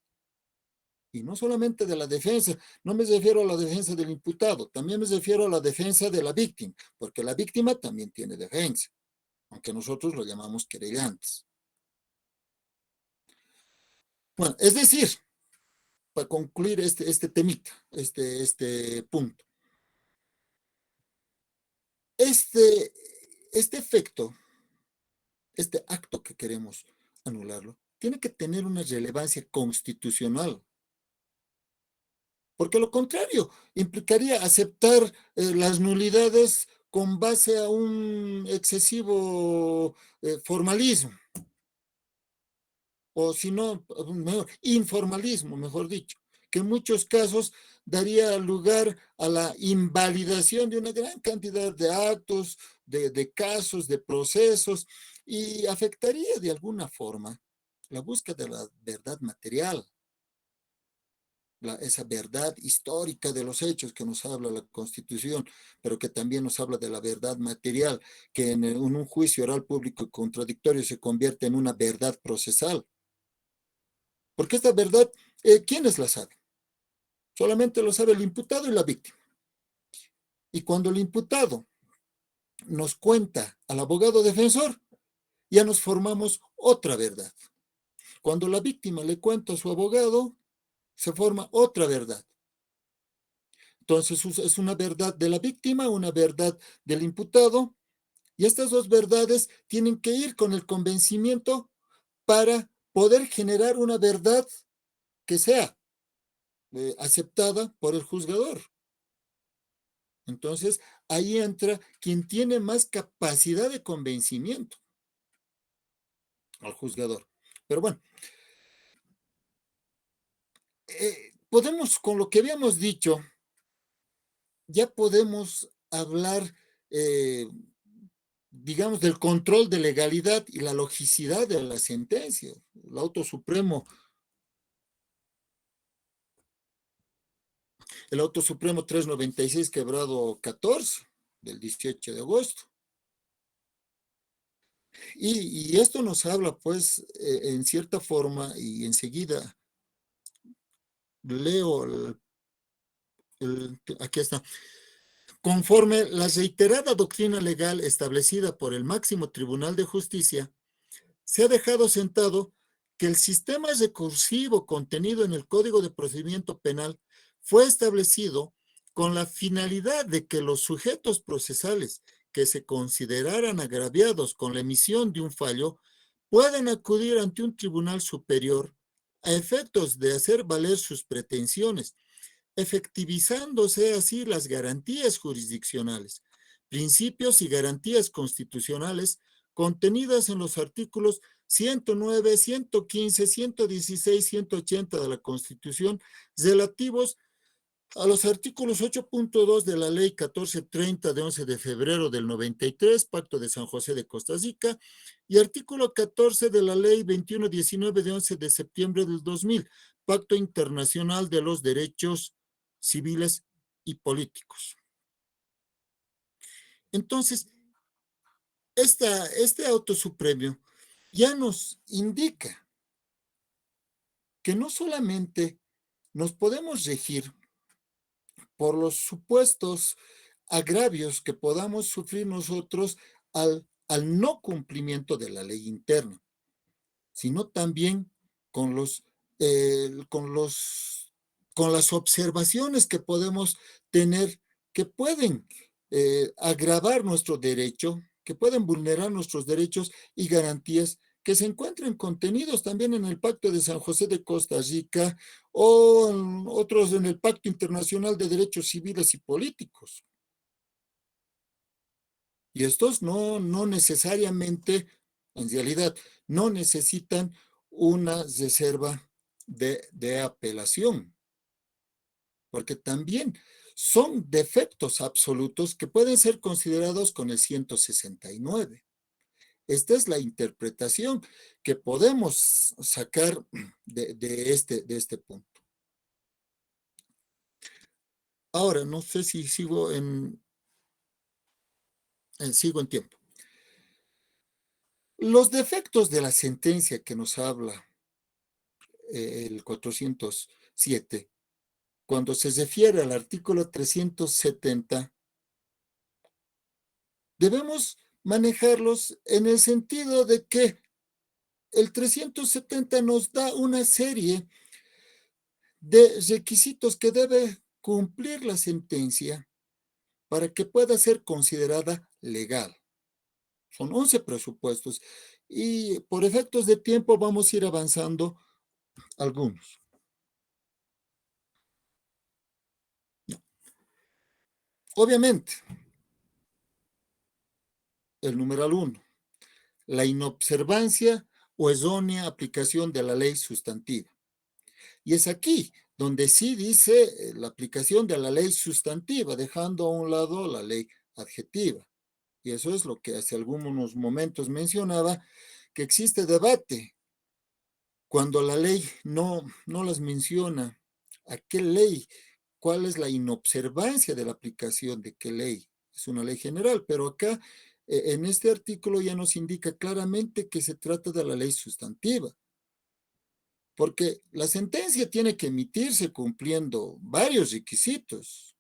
Y no solamente de la defensa, no me refiero a la defensa del imputado, también me refiero a la defensa de la víctima, porque la víctima también tiene defensa, aunque nosotros lo llamamos querellantes. Bueno, es decir, para concluir este temita, este punto, este, este efecto, este acto que queremos anularlo, tiene que tener una relevancia constitucional, porque lo contrario implicaría aceptar las nulidades con base a un excesivo formalismo, o si no, informalismo, mejor dicho, que en muchos casos daría lugar a la invalidación de una gran cantidad de actos, de casos, de procesos, y afectaría de alguna forma la búsqueda de la verdad material, esa verdad histórica de los hechos que nos habla la Constitución, pero que también nos habla de la verdad material, que en un juicio oral público y contradictorio se convierte en una verdad procesal. Porque esta verdad, ¿quiénes la saben? Solamente lo sabe el imputado y la víctima. Y cuando el imputado nos cuenta al abogado defensor, ya nos formamos otra verdad. Cuando la víctima le cuenta a su abogado, se forma otra verdad. Entonces es una verdad de la víctima, una verdad del imputado, y estas dos verdades tienen que ir con el convencimiento para poder generar una verdad que sea aceptada por el juzgador. Entonces, ahí entra quien tiene más capacidad de convencimiento al juzgador. Pero bueno, podemos, con lo que habíamos dicho, ya podemos hablar, digamos, del control de legalidad y la logicidad de la sentencia. El auto supremo, el auto supremo 396 quebrado 14 del 18 de agosto. Y esto nos habla, pues, en cierta forma, y enseguida leo aquí está. Conforme la reiterada doctrina legal establecida por el máximo Tribunal de Justicia, se ha dejado sentado que el sistema recursivo contenido en el Código de Procedimiento Penal fue establecido con la finalidad de que los sujetos procesales que se consideraran agraviados con la emisión de un fallo puedan acudir ante un tribunal superior a efectos de hacer valer sus pretensiones, efectivizándose así las garantías jurisdiccionales, principios y garantías constitucionales contenidas en los artículos 109, 115, 116, 180 de la Constitución relativos a los artículos 8.2 de la Ley 1430 de 11 de febrero del 93, Pacto de San José de Costa Rica, y artículo 14 de la Ley 2119 de 11 de septiembre del 2000, Pacto Internacional de los Derechos Civiles y Políticos. Entonces, este auto supremo ya nos indica que no solamente nos podemos regir por los supuestos agravios que podamos sufrir nosotros al no cumplimiento de la ley interna, sino también con con las observaciones que podemos tener que pueden agravar nuestro derecho, que pueden vulnerar nuestros derechos y garantías que se encuentran contenidos también en el Pacto de San José de Costa Rica o otros en el Pacto Internacional de Derechos Civiles y Políticos. Y estos no necesariamente, en realidad, no necesitan una reserva de apelación, porque también son defectos absolutos que pueden ser considerados con el 169. Esta es la interpretación que podemos sacar de este punto. Ahora, no sé si sigo sigo en tiempo. Los defectos de la sentencia que nos habla el 407, cuando se refiere al artículo 370, debemos manejarlos en el sentido de que el 370 nos da una serie de requisitos que debe cumplir la sentencia para que pueda ser considerada legal. Son 11 presupuestos y por efectos de tiempo vamos a ir avanzando algunos. Obviamente, el numeral 1, la inobservancia o errónea aplicación de la ley sustantiva. Y es aquí donde sí dice la aplicación de la ley sustantiva, dejando a un lado la ley adjetiva. Y eso es lo que hace algunos momentos mencionaba, que existe debate cuando la ley no las menciona. ¿A qué ley? ¿Cuál es la inobservancia de la aplicación de qué ley? Es una ley general, pero acá en este artículo ya nos indica claramente que se trata de la ley sustantiva, porque la sentencia tiene que emitirse cumpliendo varios requisitos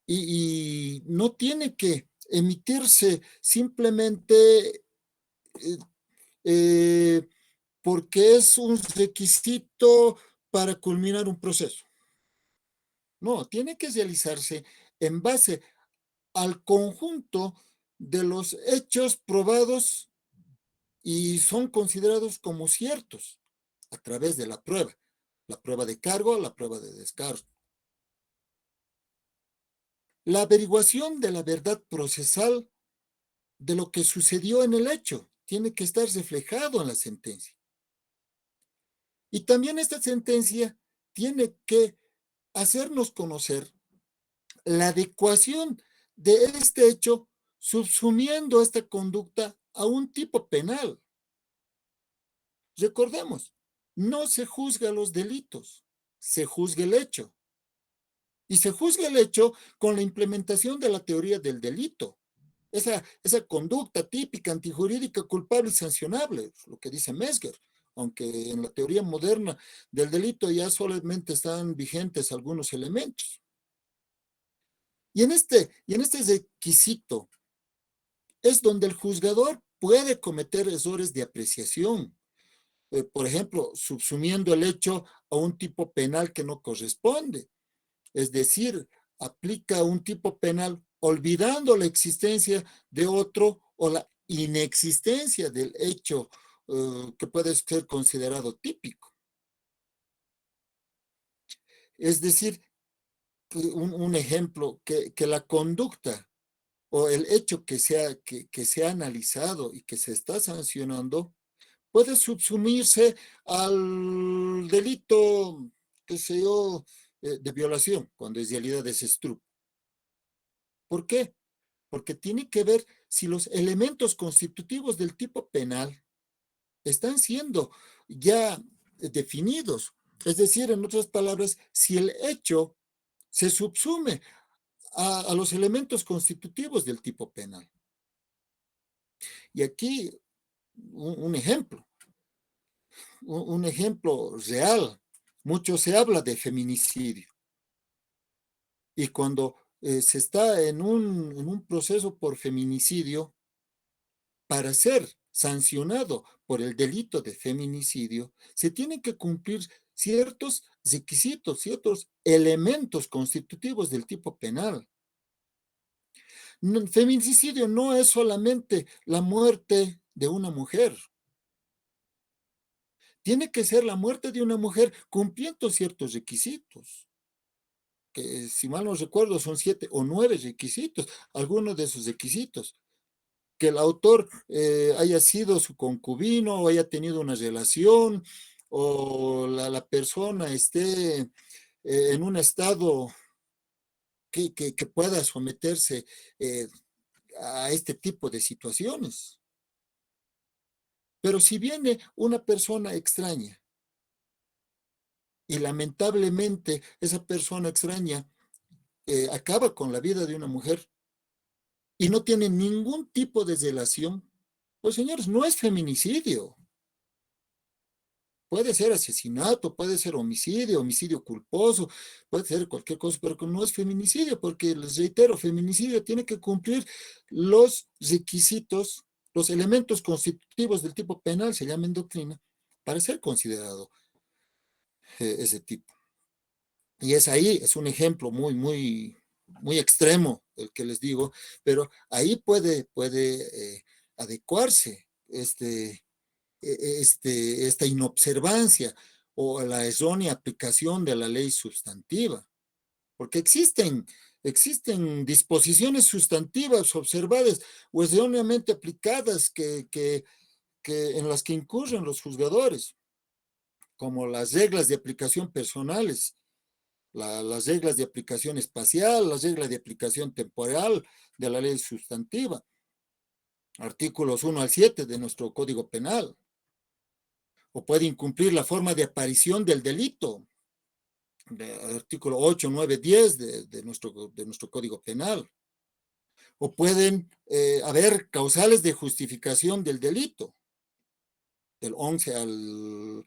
y no tiene que emitirse simplemente eh, eh, porque es un requisito para culminar un proceso. No, tiene que realizarse en base al conjunto de los hechos probados y son considerados como ciertos a través de la prueba de cargo, la prueba de descargo. La averiguación de la verdad procesal de lo que sucedió en el hecho tiene que estar reflejado en la sentencia. Y también esta sentencia tiene que hacernos conocer la adecuación de este hecho subsumiendo esta conducta a un tipo penal. Recordemos, no se juzga los delitos, se juzga el hecho. Y se juzga el hecho con la implementación de la teoría del delito. Esa conducta típica, antijurídica, culpable y sancionable, lo que dice Mesger, aunque en la teoría moderna del delito ya solamente están vigentes algunos elementos. Y en este requisito es donde el juzgador puede cometer errores de apreciación, por ejemplo, subsumiendo el hecho a un tipo penal que no corresponde, es decir, aplica un tipo penal olvidando la existencia de otro o la inexistencia del hecho que puede ser considerado típico. Es decir, un ejemplo, que la conducta o el hecho que se ha analizado y que se está sancionando puede subsumirse al delito, qué sé yo, de violación, cuando en realidad es estupro. ¿Por qué? Porque tiene que ver si los elementos constitutivos del tipo penal están siendo ya definidos. Es decir, en otras palabras, si el hecho se subsume a los elementos constitutivos del tipo penal. Y aquí un ejemplo real. Mucho se habla de feminicidio. Y cuando se está en un proceso por feminicidio. Para ser sancionado por el delito de feminicidio, se tienen que cumplir ciertos requisitos, ciertos elementos constitutivos del tipo penal. Feminicidio no es solamente la muerte de una mujer. Tiene que ser la muerte de una mujer cumpliendo ciertos requisitos, que si mal no recuerdo son 7 o 9 requisitos, algunos de esos requisitos. Que el autor haya sido su concubino o haya tenido una relación o la persona esté en un estado que pueda someterse eh, a este tipo de situaciones. Pero si viene una persona extraña y lamentablemente esa persona extraña acaba con la vida de una mujer y no tiene ningún tipo de relación, pues señores, no es feminicidio. Puede ser asesinato, puede ser homicidio, homicidio culposo, puede ser cualquier cosa, pero que no es feminicidio, porque les reitero, feminicidio tiene que cumplir los requisitos, los elementos constitutivos del tipo penal, se llama en doctrina, para ser considerado ese tipo. Y es ahí, es un ejemplo muy extremo el que les digo, pero ahí puede adecuarse esta inobservancia o la errónea aplicación de la ley sustantiva, porque existen disposiciones sustantivas observadas o erróneamente aplicadas en las que incurren los juzgadores, como las reglas de aplicación personales, las reglas de aplicación espacial, las reglas de aplicación temporal de la ley sustantiva, artículos 1 al 7 de nuestro Código Penal, o puede incumplir la forma de aparición del delito, artículo 8, 9, 10 de nuestro Código Penal, o pueden haber causales de justificación del delito, del 11 al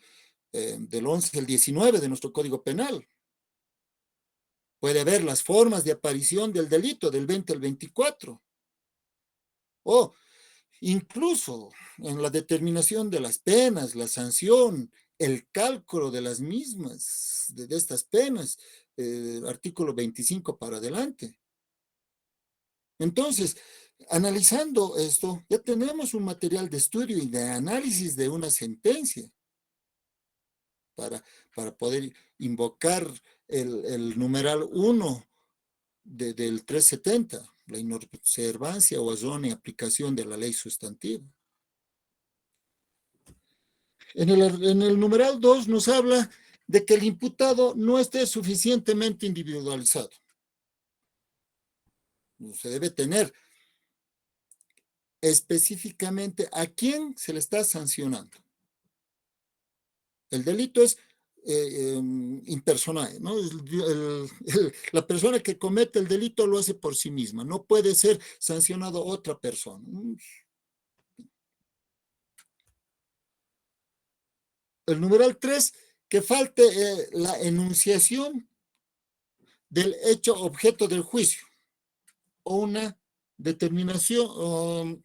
19 de nuestro Código Penal. Puede haber las formas de aparición del delito, del 20 al 24. O incluso en la determinación de las penas, la sanción, el cálculo de las mismas, de estas penas, artículo 25 para adelante. Entonces, analizando esto, ya tenemos un material de estudio y de análisis de una sentencia para, para poder invocar el numeral 1 del 370, la inobservancia o errónea aplicación de la ley sustantiva. En el numeral 2 nos habla de que el imputado no esté suficientemente individualizado. Se debe tener específicamente a quién se le está sancionando. El delito es impersonal, ¿no? La persona que comete el delito lo hace por sí misma, no puede ser sancionado otra persona. El numeral 3, que falte la enunciación del hecho objeto del juicio o una determinación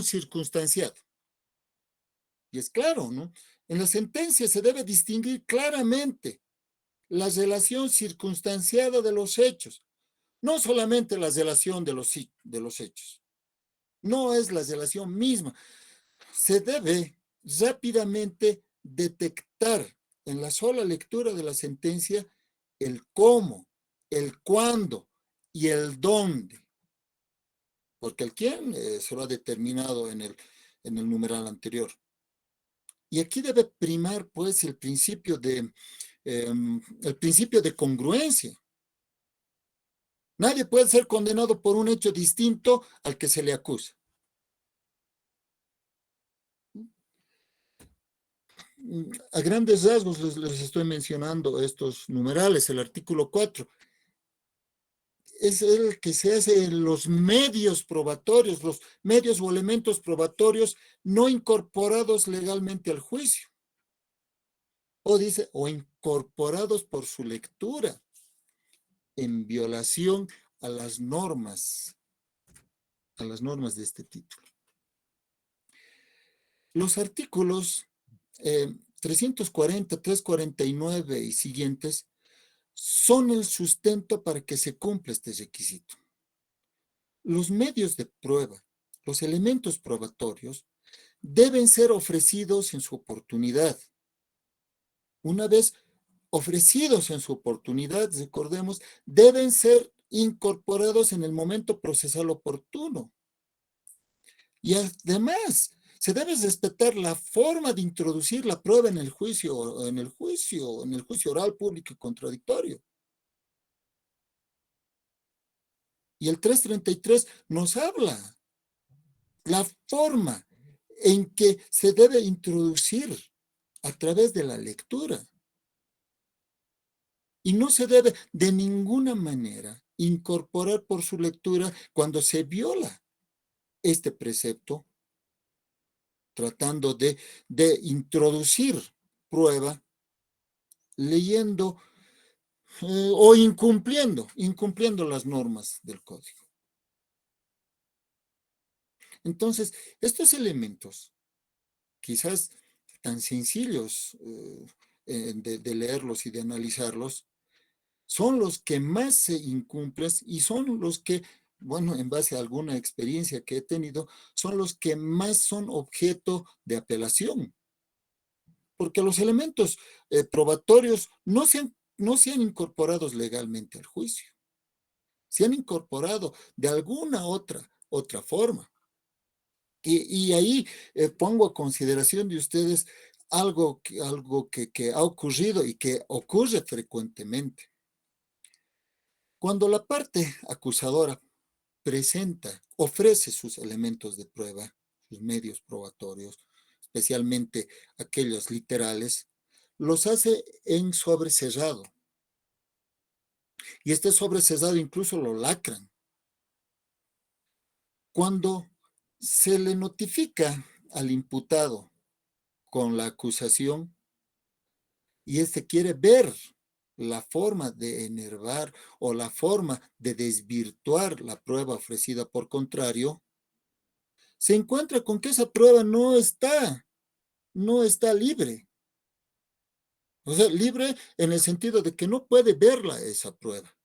circunstanciada. Y es claro, ¿no? En la sentencia se debe distinguir claramente la relación circunstanciada de los hechos, no solamente la relación de los hechos, no es la relación misma. Se debe rápidamente detectar en la sola lectura de la sentencia el cómo, el cuándo y el dónde, porque el quién se lo ha determinado en el numeral anterior. Y aquí debe primar, pues, el principio de congruencia. Nadie puede ser condenado por un hecho distinto al que se le acusa. A grandes rasgos les estoy mencionando estos numerales. El artículo 4 es el que se hace en los medios probatorios, los medios o elementos probatorios no incorporados legalmente al juicio. O dice, o incorporados por su lectura. en violación a las normas de este título. Los artículos 340, 349 y siguientes son el sustento para que se cumpla este requisito. Los medios de prueba, los elementos probatorios, deben ser ofrecidos en su oportunidad. Una vez ofrecidos en su oportunidad, recordemos, deben ser incorporados en el momento procesal oportuno. Y además, se debe respetar la forma de introducir la prueba en el juicio oral, público y contradictorio. Y el 333 nos habla la forma en que se debe introducir a través de la lectura. Y no se debe de ninguna manera incorporar por su lectura cuando se viola este precepto, tratando de introducir prueba, leyendo o incumpliendo las normas del código. Entonces, estos elementos, quizás tan sencillos de leerlos y de analizarlos, son los que más se incumplen y son los que, bueno, en base a alguna experiencia que he tenido, son los que más son objeto de apelación. Porque los elementos probatorios no se han incorporado legalmente al juicio. Se han incorporado de alguna otra forma. Y ahí pongo a consideración de ustedes algo que ha ocurrido y que ocurre frecuentemente. Cuando la parte acusadora ofrece sus elementos de prueba, sus medios probatorios, especialmente aquellos literales, los hace en sobrecerrado. Y este sobrecerrado incluso lo lacran. Cuando se le notifica al imputado con la acusación y éste quiere ver la forma de enervar o la forma de desvirtuar la prueba ofrecida por contrario, se encuentra con que esa prueba no está libre. O sea, libre en el sentido de que no puede verla esa prueba.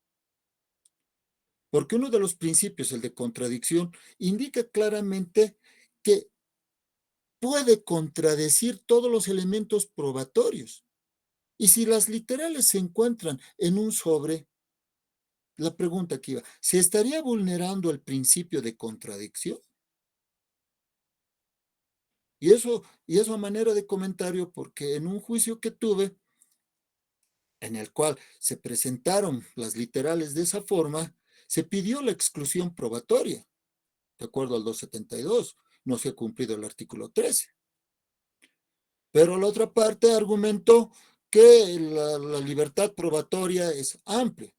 Porque uno de los principios, el de contradicción, indica claramente que puede contradecir todos los elementos probatorios. Y si las literales se encuentran en un sobre, la pregunta aquí va, ¿se estaría vulnerando el principio de contradicción? Y eso a manera de comentario, porque en un juicio que tuve, en el cual se presentaron las literales de esa forma, se pidió la exclusión probatoria, de acuerdo al 272, no se ha cumplido el artículo 13. Pero la otra parte argumentó que la libertad probatoria es amplia.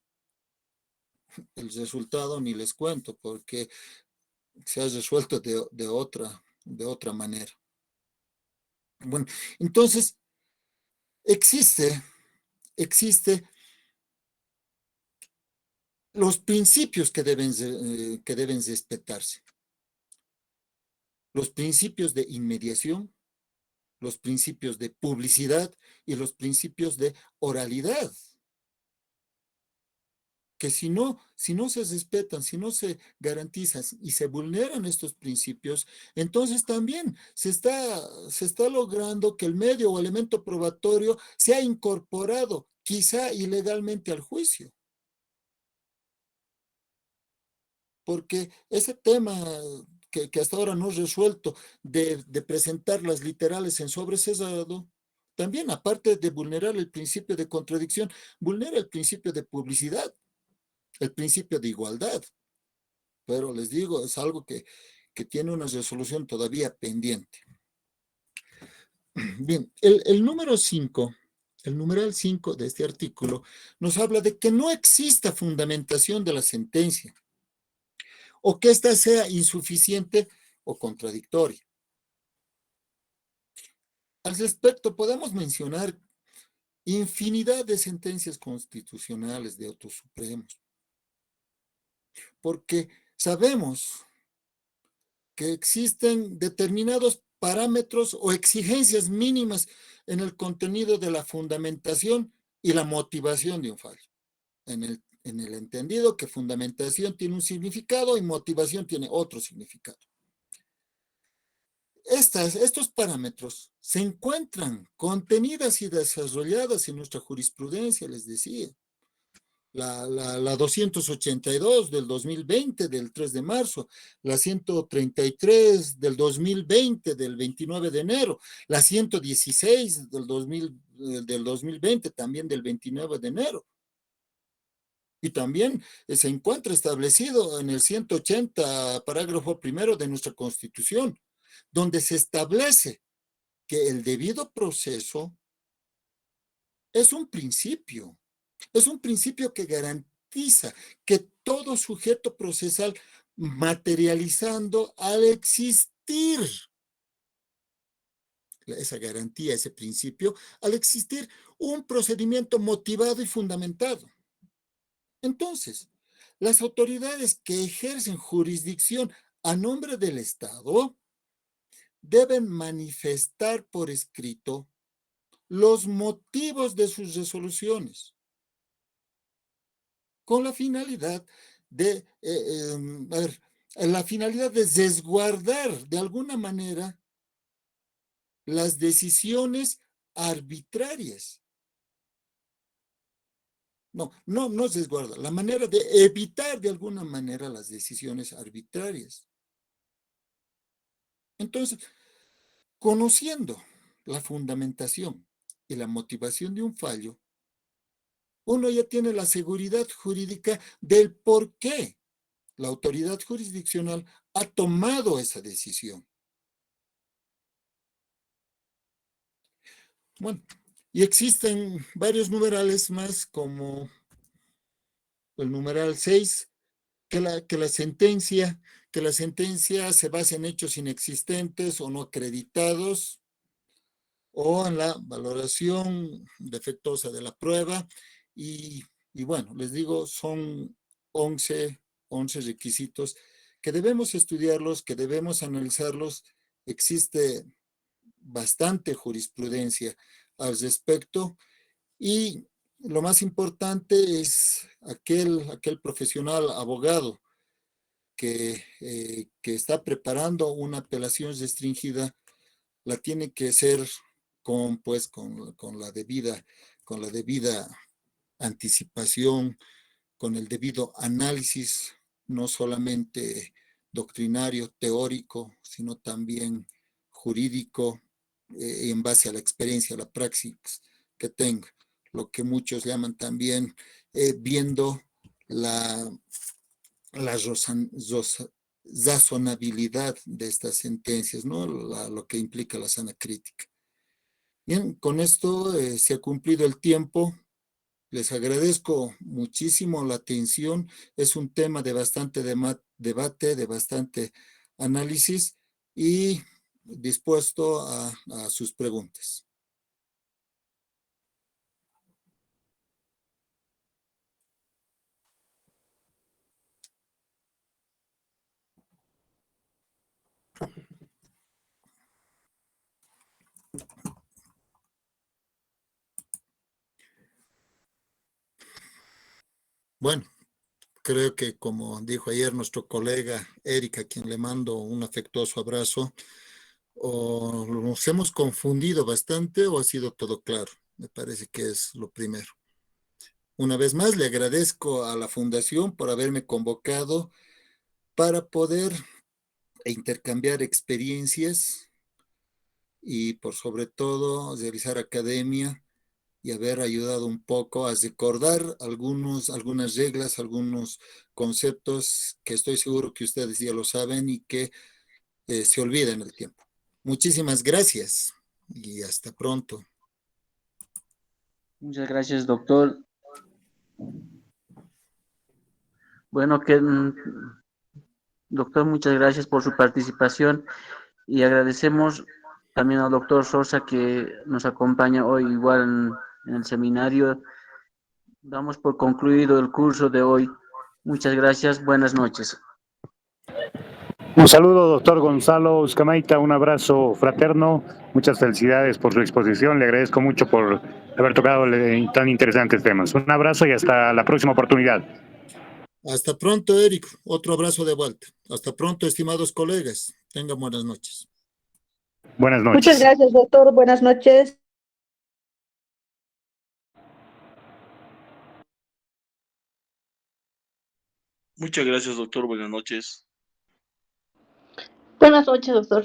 El resultado ni les cuento, porque se ha resuelto de otra manera. Bueno, entonces existe los principios que deben respetarse. Los principios de inmediación, los principios de publicidad y los principios de oralidad. Que si no se respetan, si no se garantizan y se vulneran estos principios, entonces también se está logrando que el medio o elemento probatorio sea incorporado, quizá ilegalmente, al juicio. Porque ese tema que hasta ahora no es resuelto de presentar las literales en sobreseado, también, aparte de vulnerar el principio de contradicción, vulnera el principio de publicidad, el principio de igualdad. Pero les digo, es algo que tiene una resolución todavía pendiente. Bien, el número 5, el numeral 5 de este artículo, nos habla de que no exista fundamentación de la sentencia o que ésta sea insuficiente o contradictoria. Al respecto, podemos mencionar infinidad de sentencias constitucionales de otros supremos. porque sabemos que existen determinados parámetros o exigencias mínimas en el contenido de la fundamentación y la motivación de un fallo. En el entendido que fundamentación tiene un significado y motivación tiene otro significado. Estos parámetros se encuentran contenidas y desarrolladas en nuestra jurisprudencia, les decía. La 282 del 2020, del 3 de marzo, la 133 del 2020, del 29 de enero, la 116 del 2020, también del 29 de enero. Y también se encuentra establecido en el 180, parágrafo primero de nuestra Constitución, donde se establece que el debido proceso es un principio. Es un principio que garantiza que todo sujeto procesal materializando al existir, esa garantía, ese principio, al existir un procedimiento motivado y fundamentado. Entonces, las autoridades que ejercen jurisdicción a nombre del Estado deben manifestar por escrito los motivos de sus resoluciones, con la finalidad de, la finalidad de resguardar de alguna manera las decisiones arbitrarias. No resguarda, la manera de evitar de alguna manera las decisiones arbitrarias. Entonces, conociendo la fundamentación y la motivación de un fallo, uno ya tiene la seguridad jurídica del por qué la autoridad jurisdiccional ha tomado esa decisión. Bueno, y existen varios numerales más, como el numeral 6, que la sentencia se basa en hechos inexistentes o no acreditados, o en la valoración defectuosa de la prueba. Y bueno, les digo, son 11 requisitos que debemos estudiarlos, que debemos analizarlos. Existe bastante jurisprudencia al respecto, y lo más importante es aquel profesional abogado que está preparando una apelación restringida, la tiene que hacer con la debida anticipación, con el debido análisis, no solamente doctrinario, teórico, sino también jurídico, en base a la experiencia, a la praxis que tenga, lo que muchos llaman también viendo la razonabilidad de estas sentencias, ¿no? Lo que implica la sana crítica. Bien, con esto se ha cumplido el tiempo. Les agradezco muchísimo la atención. Es un tema de bastante debate, de bastante análisis, y dispuesto a sus preguntas. Bueno, creo que, como dijo ayer nuestro colega Erika, a quien le mando un afectuoso abrazo, o nos hemos confundido bastante o ha sido todo claro. Me parece que es lo primero. Una vez más, le agradezco a la Fundación por haberme convocado para poder intercambiar experiencias y, por sobre todo, realizar academia y haber ayudado un poco a recordar algunas reglas, algunos conceptos que estoy seguro que ustedes ya lo saben y que se olvidan en el tiempo. Muchísimas gracias y hasta pronto. Muchas gracias, doctor. Bueno, doctor, muchas gracias por su participación, y agradecemos también al doctor Sosa, que nos acompaña hoy igual en el seminario. Damos por concluido el curso de hoy. Muchas gracias, buenas noches. Un saludo, doctor Gonzalo Uzcamaita, un abrazo fraterno, muchas felicidades por su exposición, le agradezco mucho por haber tocado tan interesantes temas. Un abrazo y hasta la próxima oportunidad. Hasta pronto, Eric. Otro abrazo de vuelta. Hasta pronto, estimados colegas. Tengan buenas noches. Buenas noches. Muchas gracias, doctor. Buenas noches. Muchas gracias, doctor. Buenas noches. Buenas noches, doctor.